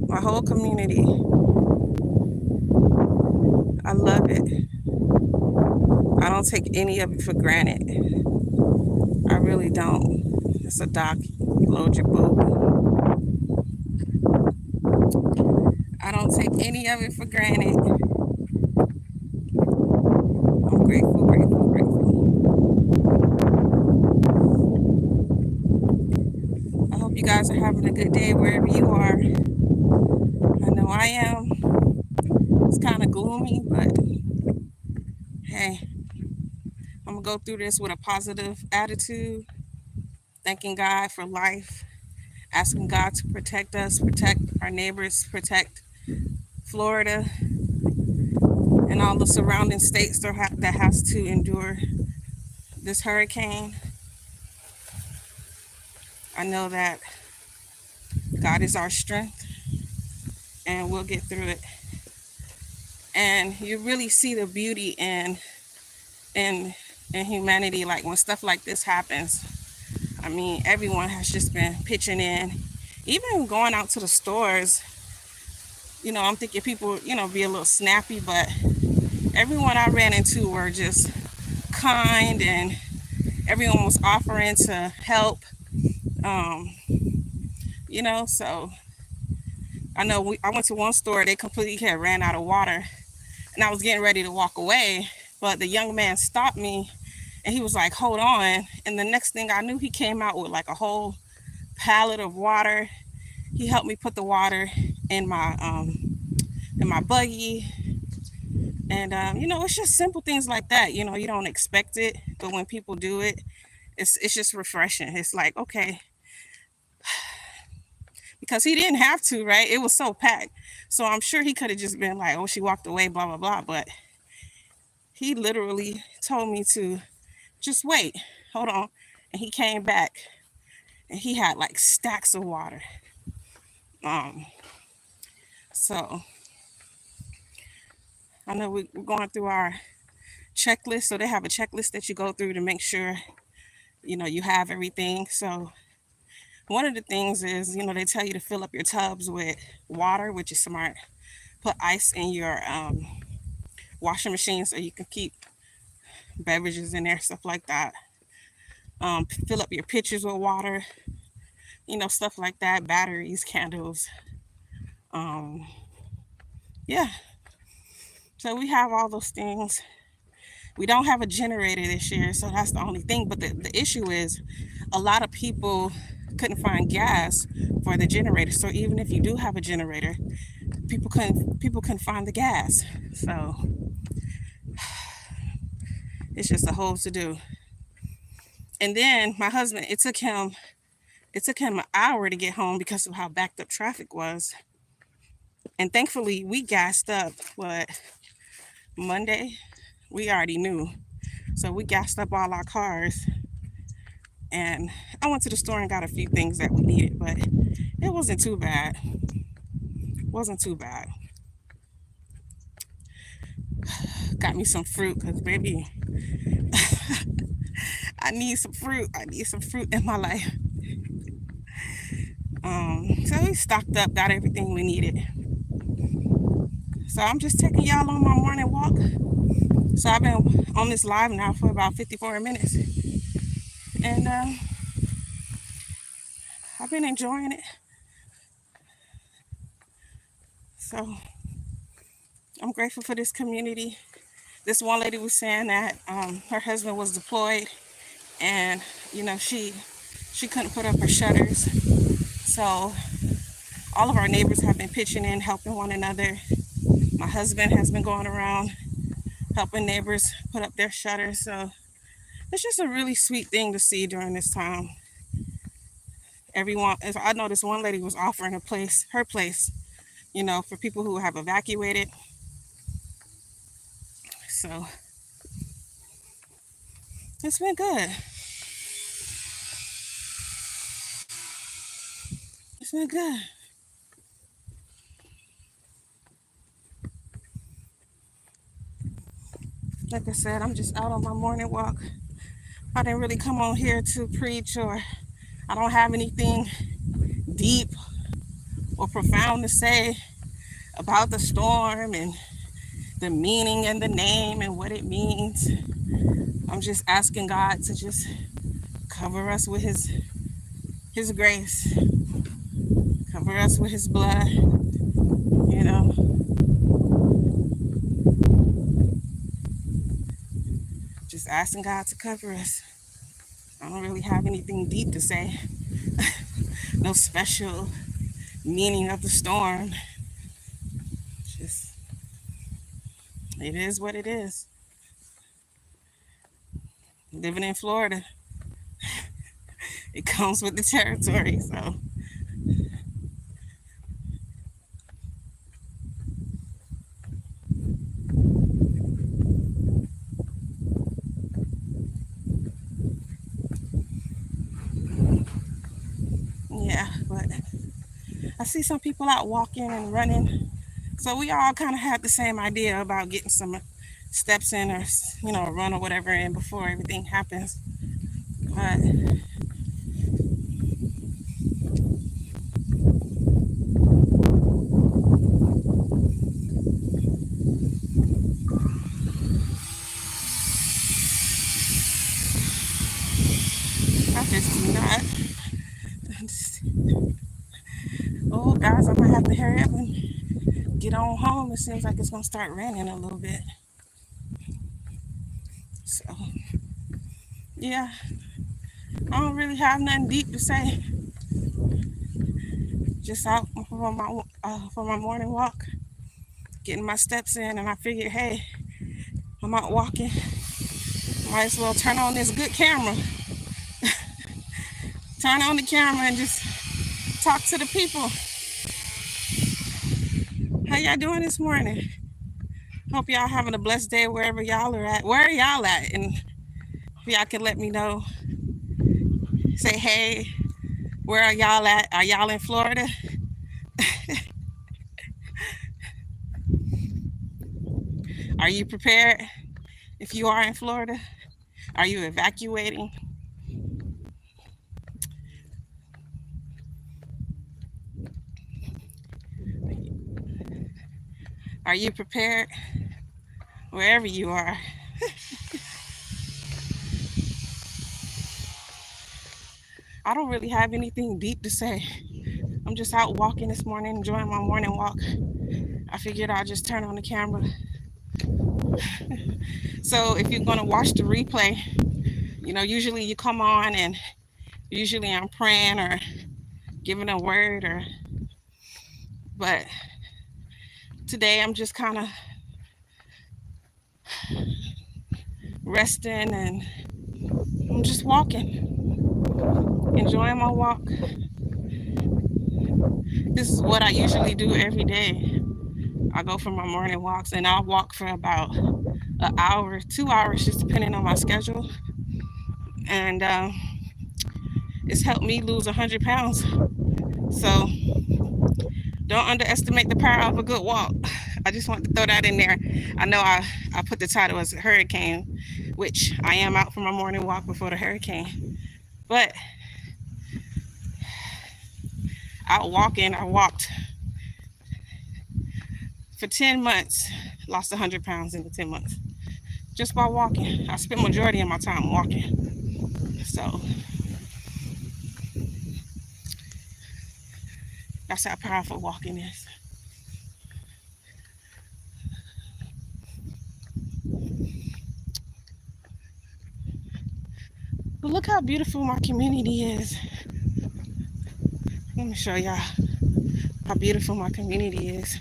My whole community. I love it. I don't take any of it for granted. I really don't. It's a dock. You load your boat. I don't take any of it for granted. I'm grateful, grateful, grateful. I hope you guys are having a good day wherever you are. I know I am. It's kind of gloomy, but hey, I'm going to go through this with a positive attitude, thanking God for life, asking God to protect us, protect our neighbors, protect Florida and all the surrounding states that has to endure this hurricane. I know that God is our strength and we'll get through it. And you really see the beauty in humanity, like when stuff like this happens. I mean, everyone has just been pitching in, even going out to the stores. You know, I'm thinking people, be a little snappy, but everyone I ran into were just kind and everyone was offering to help. So I know I went to one store, they completely had ran out of water and I was getting ready to walk away, but the young man stopped me and he was like, hold on. And the next thing I knew, he came out with like a whole pallet of water. He helped me put the water in my buggy. And, it's just simple things like that. You don't expect it, but when people do it, it's just refreshing. It's like, okay, because he didn't have to, right? It was so packed. So I'm sure he could have just been like, oh, she walked away, blah, blah, blah. But he literally told me to just wait, hold on. And he came back and he had like stacks of water. So I know we're going through our checklist. So they have a checklist that you go through to make sure, you have everything. So one of the things is, they tell you to fill up your tubs with water, which is smart. Put ice in your washing machine so you can keep beverages in there, stuff like that. Fill up your pitchers with water, stuff like that. Batteries, candles. Yeah. So we have all those things. We don't have a generator this year, so that's the only thing. But the issue is a lot of people couldn't find gas for the generator. So even if you do have a generator, people couldn't find the gas. So it's just a whole to do. And then my husband, it took him an hour to get home because of how backed up traffic was. And thankfully we gassed up Monday. We already knew. So we gassed up all our cars. And I went to the store and got a few things that we needed, but it wasn't too bad. Got me some fruit because, baby, I need some fruit. I need some fruit in my life. So we stocked up, got everything we needed. So I'm just taking y'all on my morning walk. So I've been on this live now for about 54 minutes. And I've been enjoying it. So I'm grateful for this community. This one lady was saying that her husband was deployed and, she couldn't put up her shutters. So all of our neighbors have been pitching in, helping one another. My husband has been going around helping neighbors put up their shutters. So it's just a really sweet thing to see during this time. I know this one lady was offering her place, for people who have evacuated. So it's been good. It's not good. Like I said, I'm just out on my morning walk. I didn't really come on here to preach, or I don't have anything deep or profound to say about the storm and the meaning and the name and what it means. I'm just asking God to just cover us with his grace, cover us with his blood, you know. Just asking God to cover us. I don't really have anything deep to say. No special meaning of the storm. Just, it is what it is. Living in Florida, it comes with the territory. So yeah, but I see some people out walking and running. So we all kind of had the same idea about getting some steps in, or a run or whatever in before everything happens. But I just do not. Oh, guys, I might have to hurry up and get on home. It seems like it's gonna start raining a little bit. So yeah, I don't really have nothing deep to say. Just out for my morning walk, getting my steps in, and I figured, hey, I'm out walking. Might as well turn on this good camera. Turn on the camera and just talk to the people. How y'all doing this morning? Hope y'all having a blessed day wherever y'all are at. Where are y'all at? And if y'all can let me know, say, hey, where are y'all at? Are y'all in Florida? Are you prepared? If you are in Florida, are you evacuating? Are you prepared wherever you are? I don't really have anything deep to say. I'm just out walking this morning, enjoying my morning walk. I figured I'll just turn on the camera. So if you're gonna watch the replay, usually you come on and usually I'm praying or giving a word, but today I'm just kind of resting and I'm just walking, enjoying my walk. This is what I usually do every day. I go for my morning walks and I'll walk for about an hour, 2 hours, just depending on my schedule. And it's helped me lose 100 pounds. So don't underestimate the power of a good walk. I just want to throw that in there. I know I put the title as Hurricane, which I am out for my morning walk before the hurricane. But out walking, I walked for 10 months, lost 100 pounds in the 10 months. Just by walking. I spent majority of my time walking. So that's how powerful walking is. But look how beautiful my community is. Let me show y'all how beautiful my community is.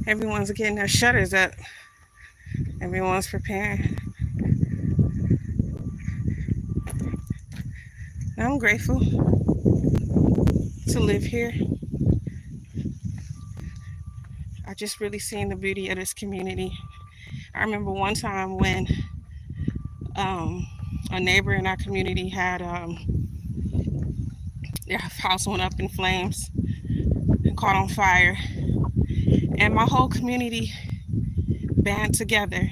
Everyone's getting their shutters up. Everyone's preparing. I'm grateful to live here. I just really seen the beauty of this community. I remember one time when a neighbor in our community had Their house went up in flames and caught on fire. And my whole community band together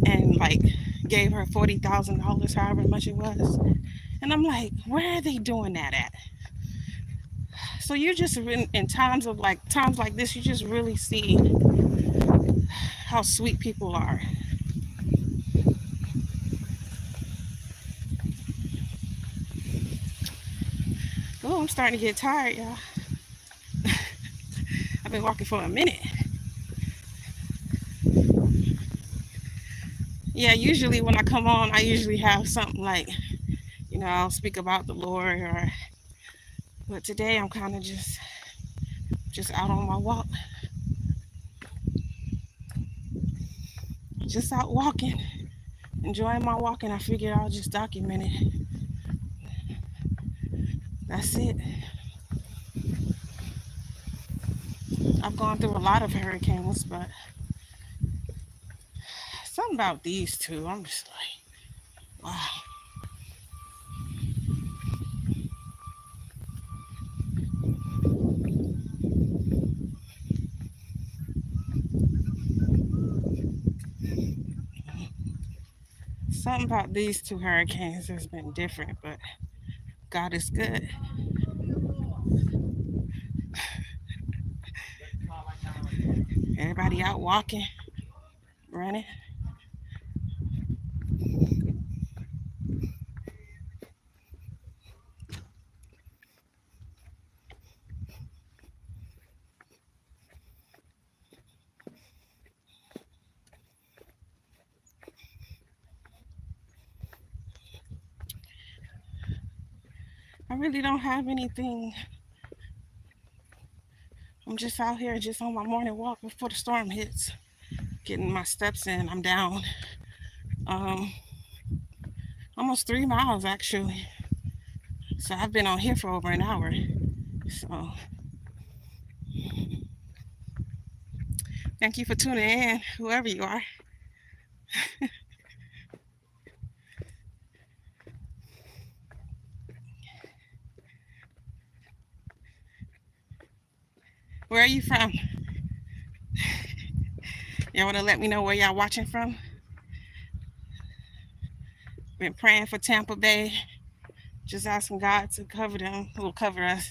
and like gave her $40,000, however much it was. And I'm like, where are they doing that at? So you just in times like this, you just really see how sweet people are. Oh, I'm starting to get tired, y'all. I've been walking for a minute. Yeah, usually when I come on, I usually have something like, I'll speak about the Lord, but today I'm kind of just out on my walk, just out walking, enjoying my walk, and I figured I'll just document it. That's it. I've gone through a lot of hurricanes, but something about these two, I'm just like, wow. Something about these two hurricanes has been different, but God is good. Everybody out walking, running. I really don't have anything. I'm just out here, just on my morning walk before the storm hits, getting my steps in. I'm down um, almost 3 miles actually. So I've been on here for over an hour. So thank you for tuning in, whoever you are. Where are you from? Y'all want to let me know where y'all watching from? Been praying for Tampa Bay. Just asking God to cover them, who will cover us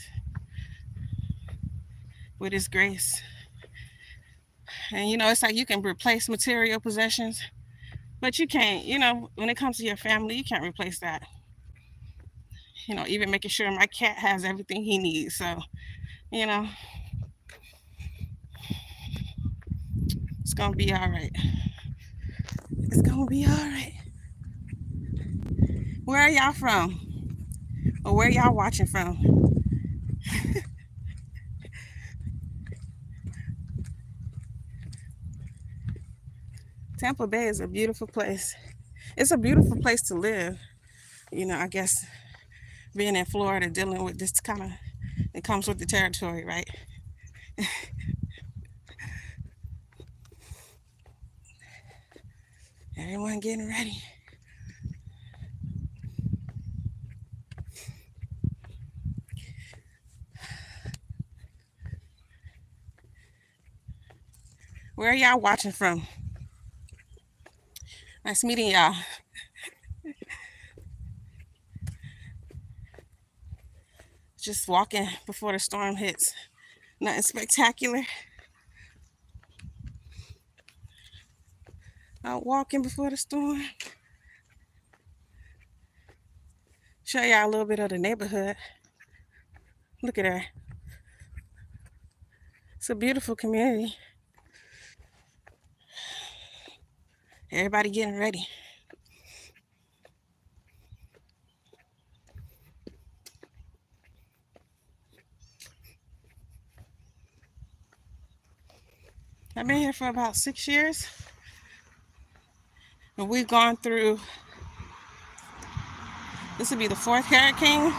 with His grace. And it's like you can replace material possessions, but you can't, when it comes to your family, you can't replace that. Even making sure my cat has everything he needs. So, it's going to be all right. It's going to be all right. Where are y'all from? Or where y'all watching from? Tampa Bay is a beautiful place. It's a beautiful place to live. I guess being in Florida, dealing with this kind of, it comes with the territory, right? Everyone getting ready. Where are y'all watching from? Nice meeting y'all. Just walking before the storm hits. Nothing spectacular. Out walking before the storm. Show y'all a little bit of the neighborhood. Look at her. It's a beautiful community. Everybody getting ready. I've been here for about 6 years. And we've gone through, this will be the 4th hurricane.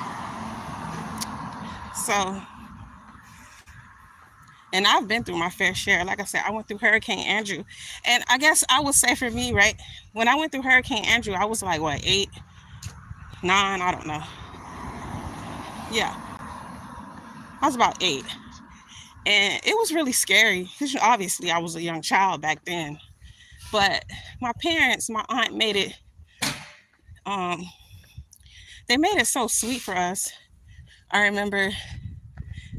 So, and I've been through my fair share. Like I said, I went through Hurricane Andrew. And I guess I would say for me, right, when I went through Hurricane Andrew, I was like, what, 8, 9, I don't know. Yeah, I was about 8, and it was really scary because obviously I was a young child back then. But my parents, my aunt made it. Um, they made it so sweet for us. I remember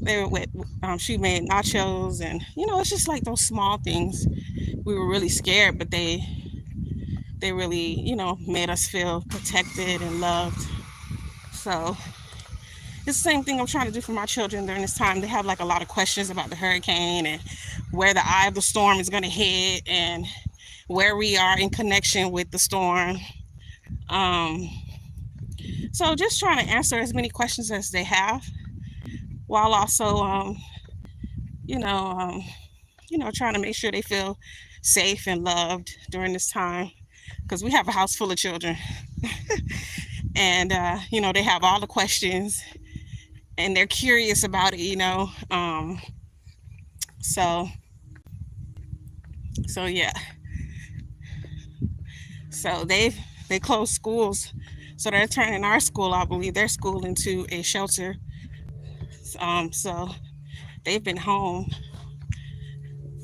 they were with. She made nachos, and it's just like those small things. We were really scared, but they really made us feel protected and loved. So it's the same thing I'm trying to do for my children during this time. They have like a lot of questions about the hurricane and where the eye of the storm is going to hit and where we are in connection with the storm. Um, so just trying to answer as many questions as they have, while also, you know, um, trying to make sure they feel safe and loved during this time. Because we have a house full of children, and they have all the questions, and they're curious about it. So yeah. So they closed schools, so they're turning our school, I believe, their school into a shelter. So they've been home.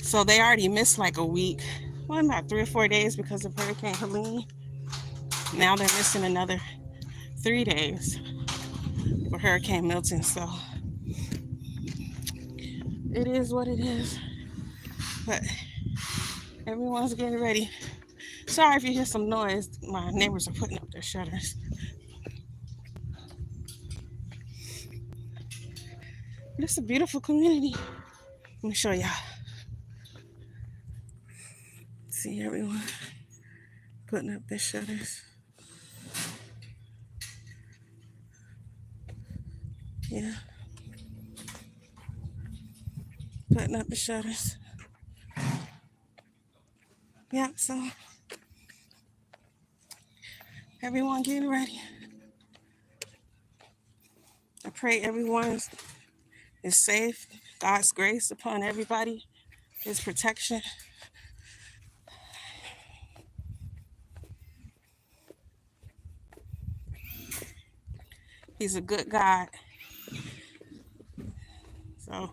So they already missed like a week, well, about 3 or 4 days because of Hurricane Helene. Now they're missing another 3 days for Hurricane Milton. So it is what it is. But everyone's getting ready. Sorry if you hear some noise. My neighbors are putting up their shutters. It's a beautiful community. Let me show y'all. See everyone putting up their shutters. Yeah. Putting up the shutters. Yeah, so everyone getting ready. I pray everyone is safe. God's grace upon everybody. His protection. He's a good God. So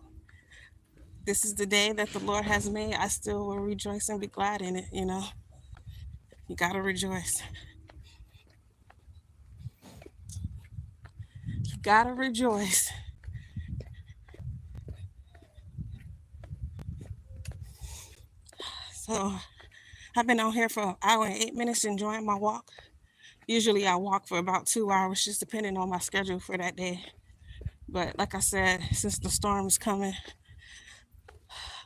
this is the day that the Lord has made. I still will rejoice and be glad in it. You gotta rejoice. You gotta rejoice. So I've been out here for an hour and 8 minutes enjoying my walk. Usually I walk for about 2 hours, just depending on my schedule for that day. But like I said, since the storm is coming,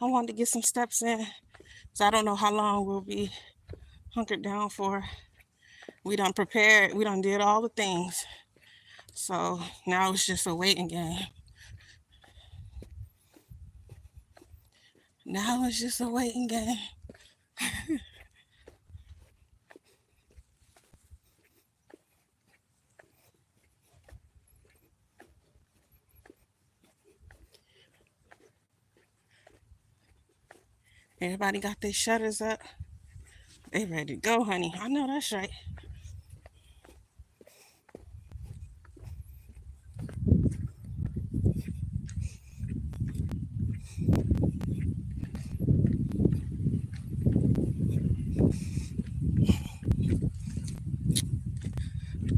I wanted to get some steps in. So I don't know how long we'll be hunkered down for. We done prepared, we done did all the things. So now it's just a waiting game. Now it's just a waiting game. Everybody got their shutters up. They ready to go, honey. I know that's right.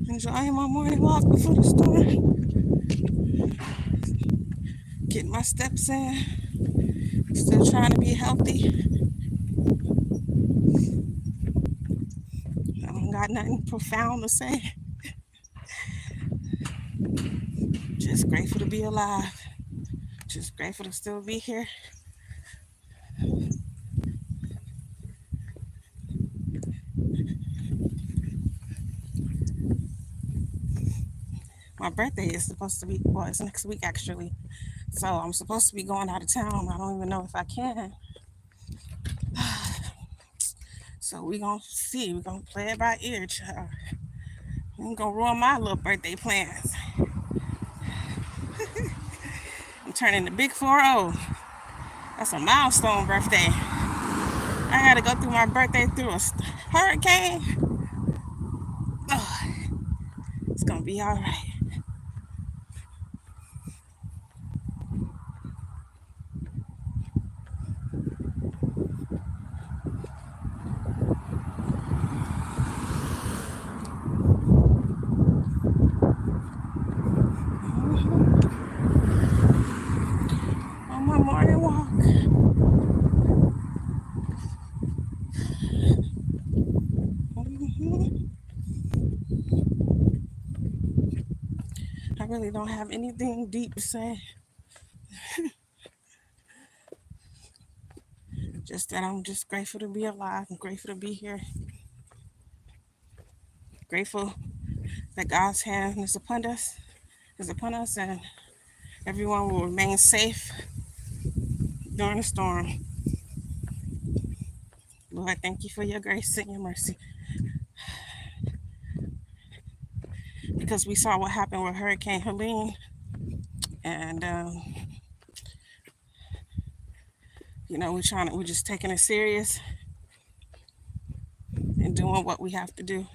Enjoying my morning walk before the storm. Getting my steps in. Still trying to be healthy. I don't got nothing profound to say. Just grateful to be alive. Just grateful to still be here. My birthday is supposed to be, well, it's next week actually. So I'm supposed to be going out of town. I don't even know if I can. So we gonna see. We gonna play it by ear, child. I'm gonna ruin my little birthday plans. I'm turning the big 4-0. That's a milestone birthday. I gotta go through my birthday through a hurricane. Oh, it's gonna be all right. really don't have anything deep to say. Just that I'm just grateful to be alive. I'm grateful to be here. Grateful that God's hand is upon us, and everyone will remain safe during the storm. Lord, thank you for your grace and your mercy. Because we saw what happened with Hurricane Helene, and we're just taking it serious and doing what we have to do.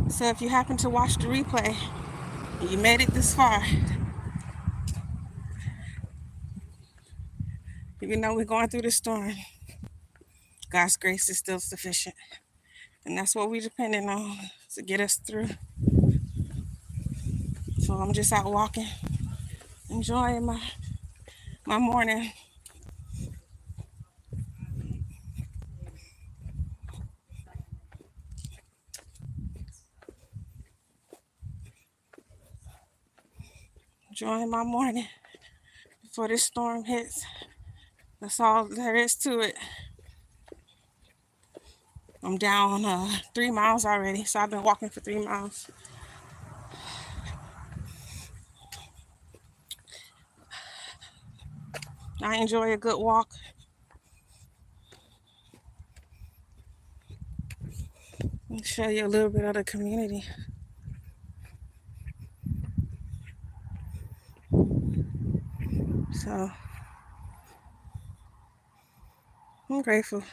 So if you happen to watch the replay and you made it this far, even though we're going through the storm, God's grace is still sufficient. And that's what we're depending on to get us through. So I'm just out walking, enjoying my morning. Enjoying my morning before this storm hits. That's all there is to it. I'm down 3 miles already, so I've been walking for 3 miles. I enjoy a good walk. Let me show you a little bit of the community. So I'm grateful.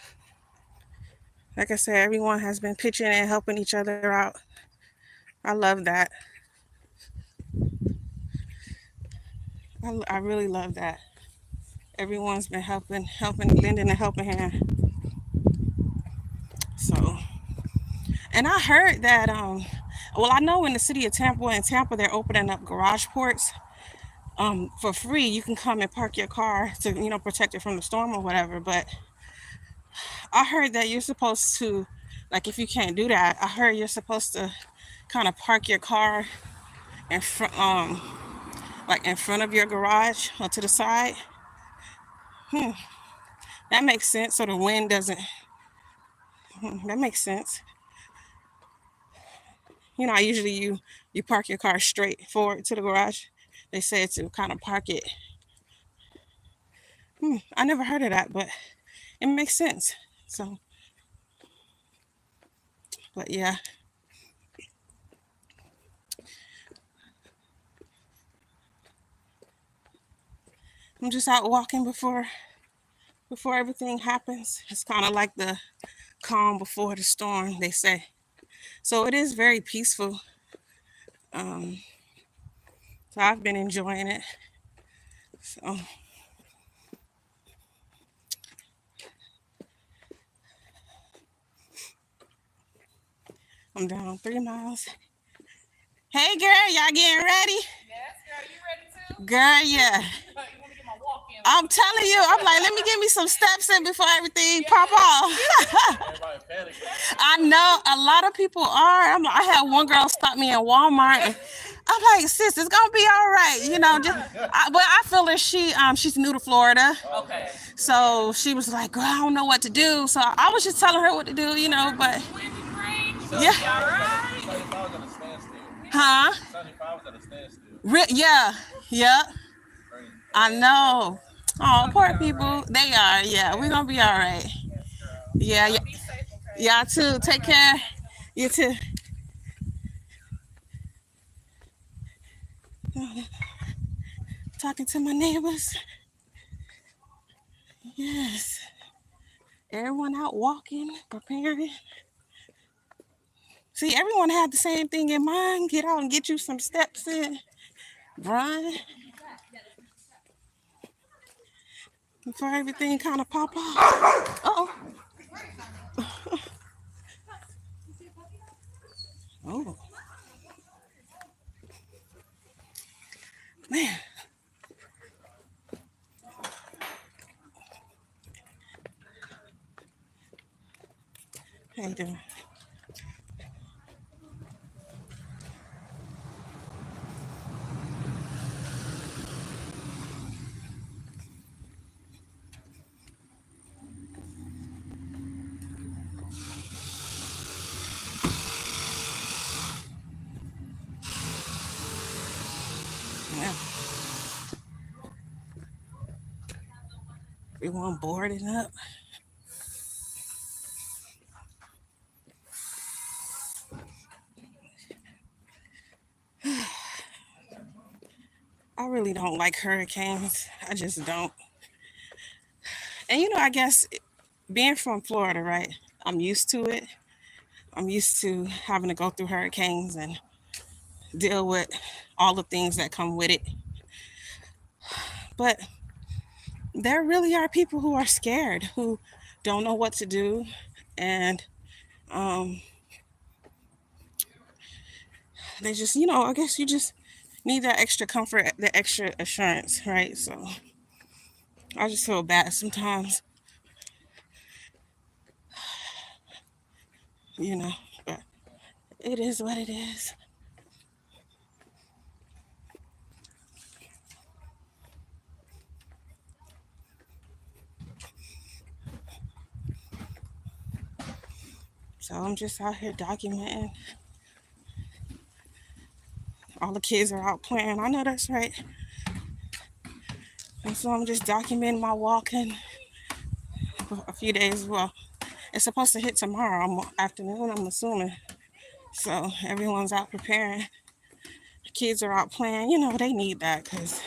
Like I said, everyone has been pitching and helping each other out. I love that. I really love that. Everyone's been helping, lending a helping hand. So, and I heard that, I know in the city of Tampa, they're opening up garage ports for free. You can come and park your car to, protect it from the storm or whatever. But I heard that you're supposed to, like, if you can't do that, I heard you're supposed to kind of park your car in front, like in front of your garage or to the side. That makes sense. So the wind doesn't. That makes sense. Usually you park your car straight forward to the garage. They say to kind of park it. I never heard of that, but it makes sense. So, but yeah. I'm just out walking before everything happens. It's kind of like the calm before the storm, they say. So it is very peaceful. So I've been enjoying it. So I'm down 3 miles. Hey girl, y'all getting ready? Yes, girl, you ready too? Girl, yeah. You want to get my walk in? I'm telling you, I'm like, let me get me some steps in before everything pop off. Everybody panicking. I know a lot of people are. I had one girl stop me in Walmart. And I'm like, sis, it's gonna be all right, but I feel that she's new to Florida, Okay. so she was like, girl, I don't know what to do. So I was just telling her what to do, but yeah, 75 was at a standstill. huh? 75 was at a standstill. Yeah. I know. Oh, poor people. They are. Yeah, we're gonna be all right. Yeah, Be safe, okay? y'all too. Take care. You too. Talking to my neighbors. Yes. Everyone out walking, preparing. See, everyone had the same thing in mind. Get out and get you some steps in. Run. Before everything kind of pop off. Uh-oh. Oh, man. How you doing? Yeah. Everyone boarding up. I really don't like hurricanes. I just don't. And I guess being from Florida, right? I'm used to it. I'm used to having to go through hurricanes and deal with all the things that come with it. But there really are people who are scared, who don't know what to do. And um, they just, I guess you just need that extra comfort, the extra assurance, right? So I just feel bad sometimes, you know, but it is what it is. So I'm just out here documenting. All the kids are out playing. I know that's right. And so I'm just documenting my walking for a few days. Well, it's supposed to hit tomorrow afternoon, I'm assuming. So everyone's out preparing. The kids are out playing. They need that because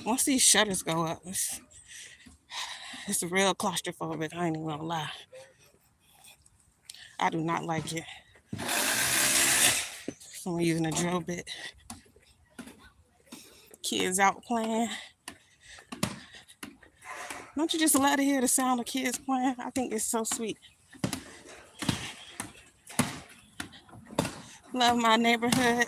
once these shutters go up, it's real claustrophobic. I ain't even gonna lie. I do not like it. Someone using a drill bit. Kids out playing. Don't you just love to hear the sound of kids playing? I think it's so sweet. Love my neighborhood.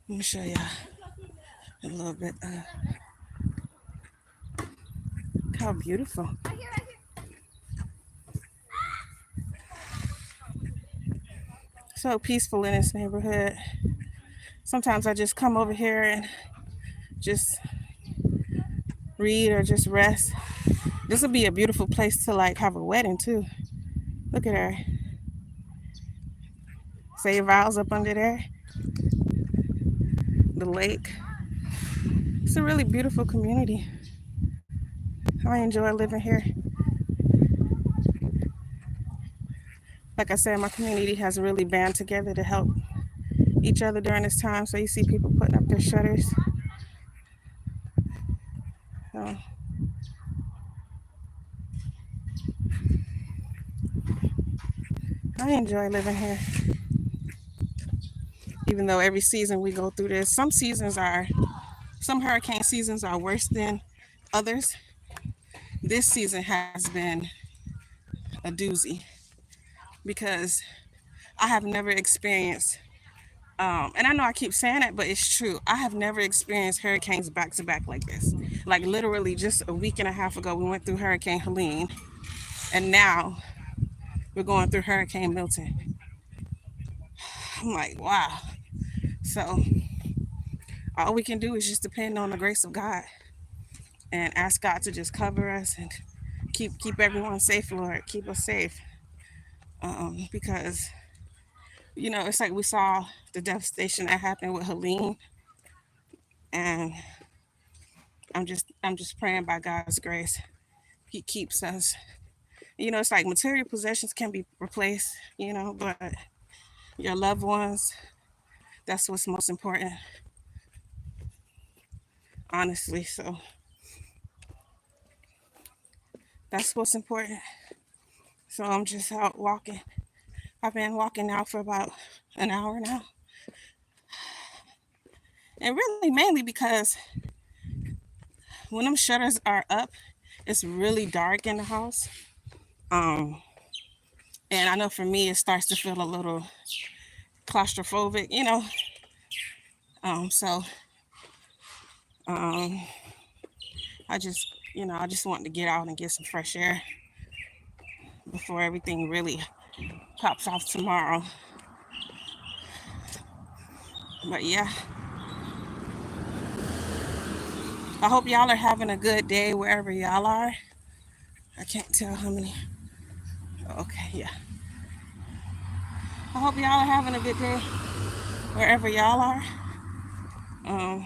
Let me show y'all a little bit. How beautiful. So peaceful in this neighborhood. Sometimes I just come over here and just read or just rest. This would be a beautiful place to like have a wedding too. Look at her. Say your vows up under there. The lake. It's a really beautiful community. I enjoy living here. Like I said, my community has really band together to help each other during this time. So you see people putting up their shutters. So I enjoy living here. Even though every season we go through this, some hurricane seasons are worse than others. This season has been a doozy because I have never experienced, and I know I keep saying it, but it's true. I have never experienced hurricanes back to back like this. Like literally just a week and a half ago, we went through Hurricane Helene, and now we're going through Hurricane Milton. I'm like, wow. So all we can do is just depend on the grace of God and ask God to just cover us and keep everyone safe, Lord. Keep us safe. Because it's like we saw the devastation that happened with Helene, and I'm just praying by God's grace, He keeps us. It's like material possessions can be replaced, but your loved ones, that's what's most important, honestly. So that's what's important. So I'm just out walking. I've been walking now for about an hour now. And really mainly because when them shutters are up, it's really dark in the house. Um, and I know for me, it starts to feel a little claustrophobic, you know. So um, I just want to get out and get some fresh air before everything really pops off tomorrow. But yeah, I hope y'all are having a good day wherever y'all are. I can't tell how many. Okay, yeah. I hope y'all are having a good day wherever y'all are. Um,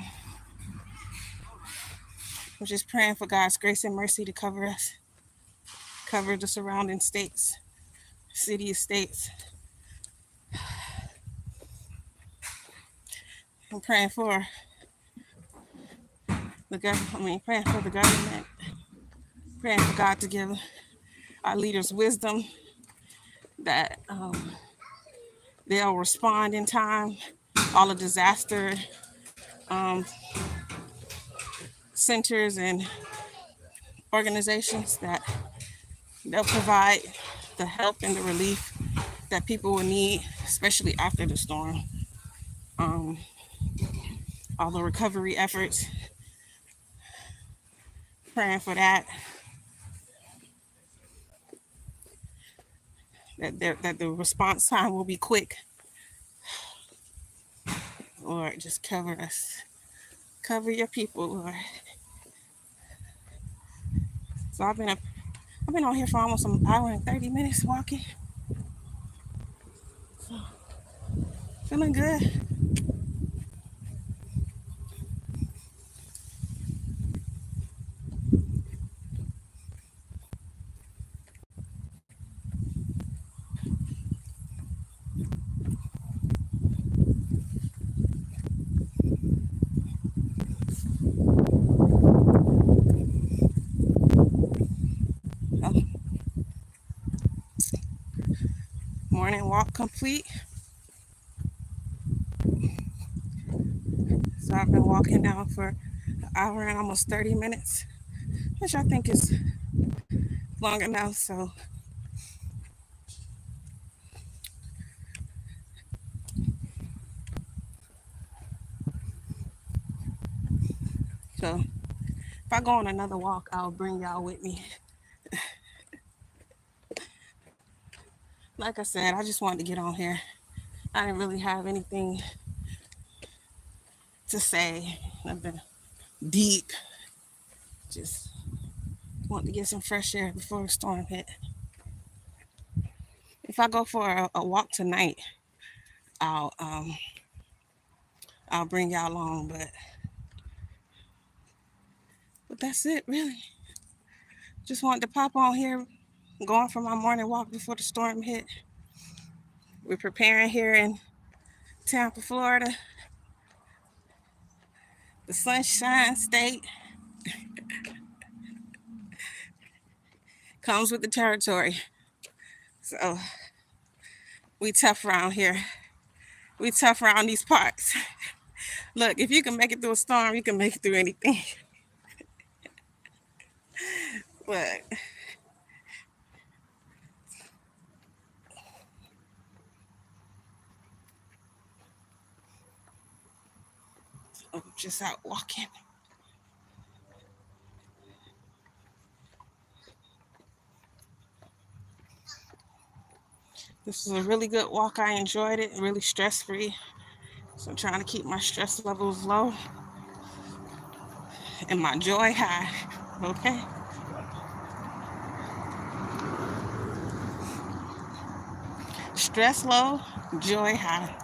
I'm just praying for God's grace and mercy to cover us, cover the surrounding states, cities, states. I'm praying for the government. Praying for the government. Praying for God to give our leaders wisdom that they'll respond in time. All the disaster um, centers and organizations that they'll provide the help and the relief that people will need, especially after the storm. Um, all the recovery efforts, praying for that, that the response time will be quick. Lord, just cover us. Cover your people, Lord. So I've been on here for almost an hour and 30 minutes walking. So feeling good. Oh, morning walk complete. So I've been walking now for an hour and almost 30 minutes, which I think is long enough. So if I go on another walk, I'll bring y'all with me. Like I said, I just wanted to get on here. I didn't really have anything to say, nothing deep. Just want to get some fresh air before the storm hit. If I go for a walk tonight, I'll um I'll bring y'all along. But that's it really. Just wanted to pop on here, going for my morning walk before the storm hit. We're preparing here in Tampa, Florida, the Sunshine State. Comes with the territory. So we tough around here. We tough around these parts. Look, if you can make it through a storm, you can make it through anything. But I'm just out walking. This is a really good walk. I enjoyed it. Really stress free. So I'm trying to keep my stress levels low and my joy high. Okay. Stress low, joy high.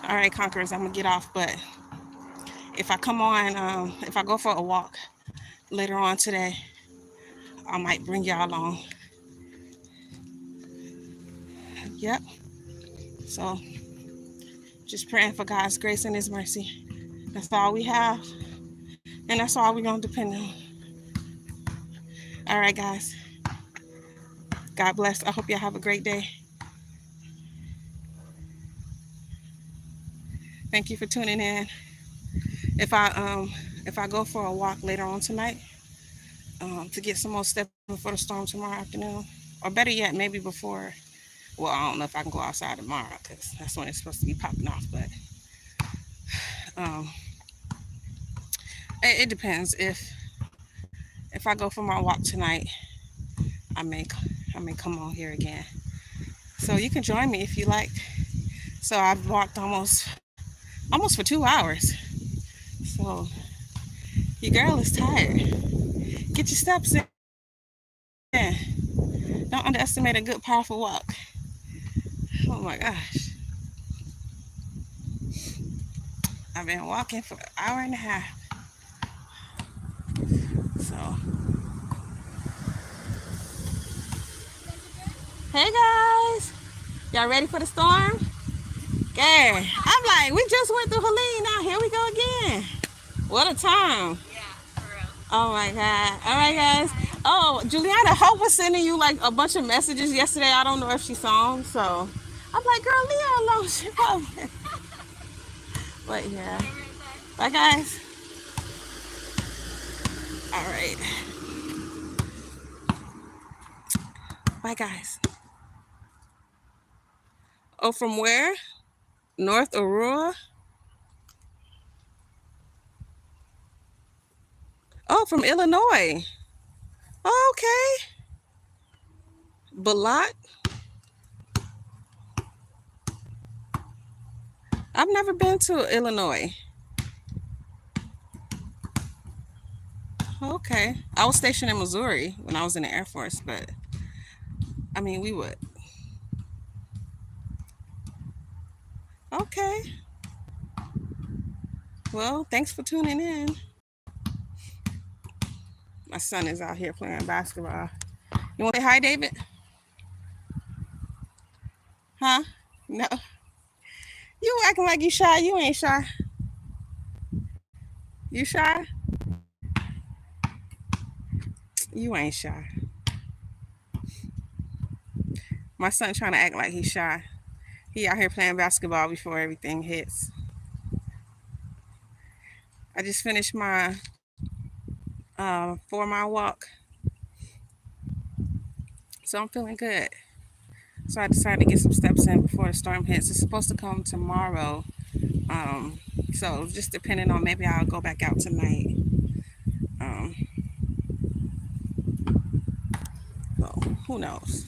All right, Conquerors, I'm gonna get off. But if I come on, if I go for a walk later on today, I might bring y'all along. Yep. So just praying for God's grace and His mercy. That's all we have, and that's all we're gonna depend on. All right, guys. God bless. I hope y'all have a great day. Thank you for tuning in. If I if I go for a walk later on tonight, to get some more steps in before the storm tomorrow afternoon, or better yet, maybe before. Well, I don't know if I can go outside tomorrow because that's when it's supposed to be popping off. But um, it depends. If I go for my walk tonight, I may I may come on here again. So you can join me if you like. So I've walked almost for 2 hours. So your girl is tired. Get your steps in. Don't underestimate a good, powerful walk. Oh my gosh. I've been walking for an hour and a half. So, hey guys. Y'all ready for the storm? Okay. I'm like, we just went through Helene. Now here we go again. What a time. Oh my God. All right, guys. Oh, Juliana Hope was sending you like a bunch of messages yesterday. I don't know if she saw them. So I'm like, girl, leave her alone. She probably. But yeah. Bye, guys. All right. Bye, guys. Oh, from where? North Aurora? Oh, from Illinois. Oh, okay. Balat? I've never been to Illinois. Okay. I was stationed in Missouri when I was in the Air Force, but I mean, we would. Okay. Well, thanks for tuning in. My son is out here playing basketball. You want to say hi, David? Huh? No. You acting like you shy. You ain't shy. You shy? You ain't shy. My son trying to act like he's shy. He out here playing basketball before everything hits. I just finished my 4-mile walk, so I'm feeling good. So I decided to get some steps in before the storm hits. It's supposed to come tomorrow. So just depending on, maybe I'll go back out tonight. Um, so who knows?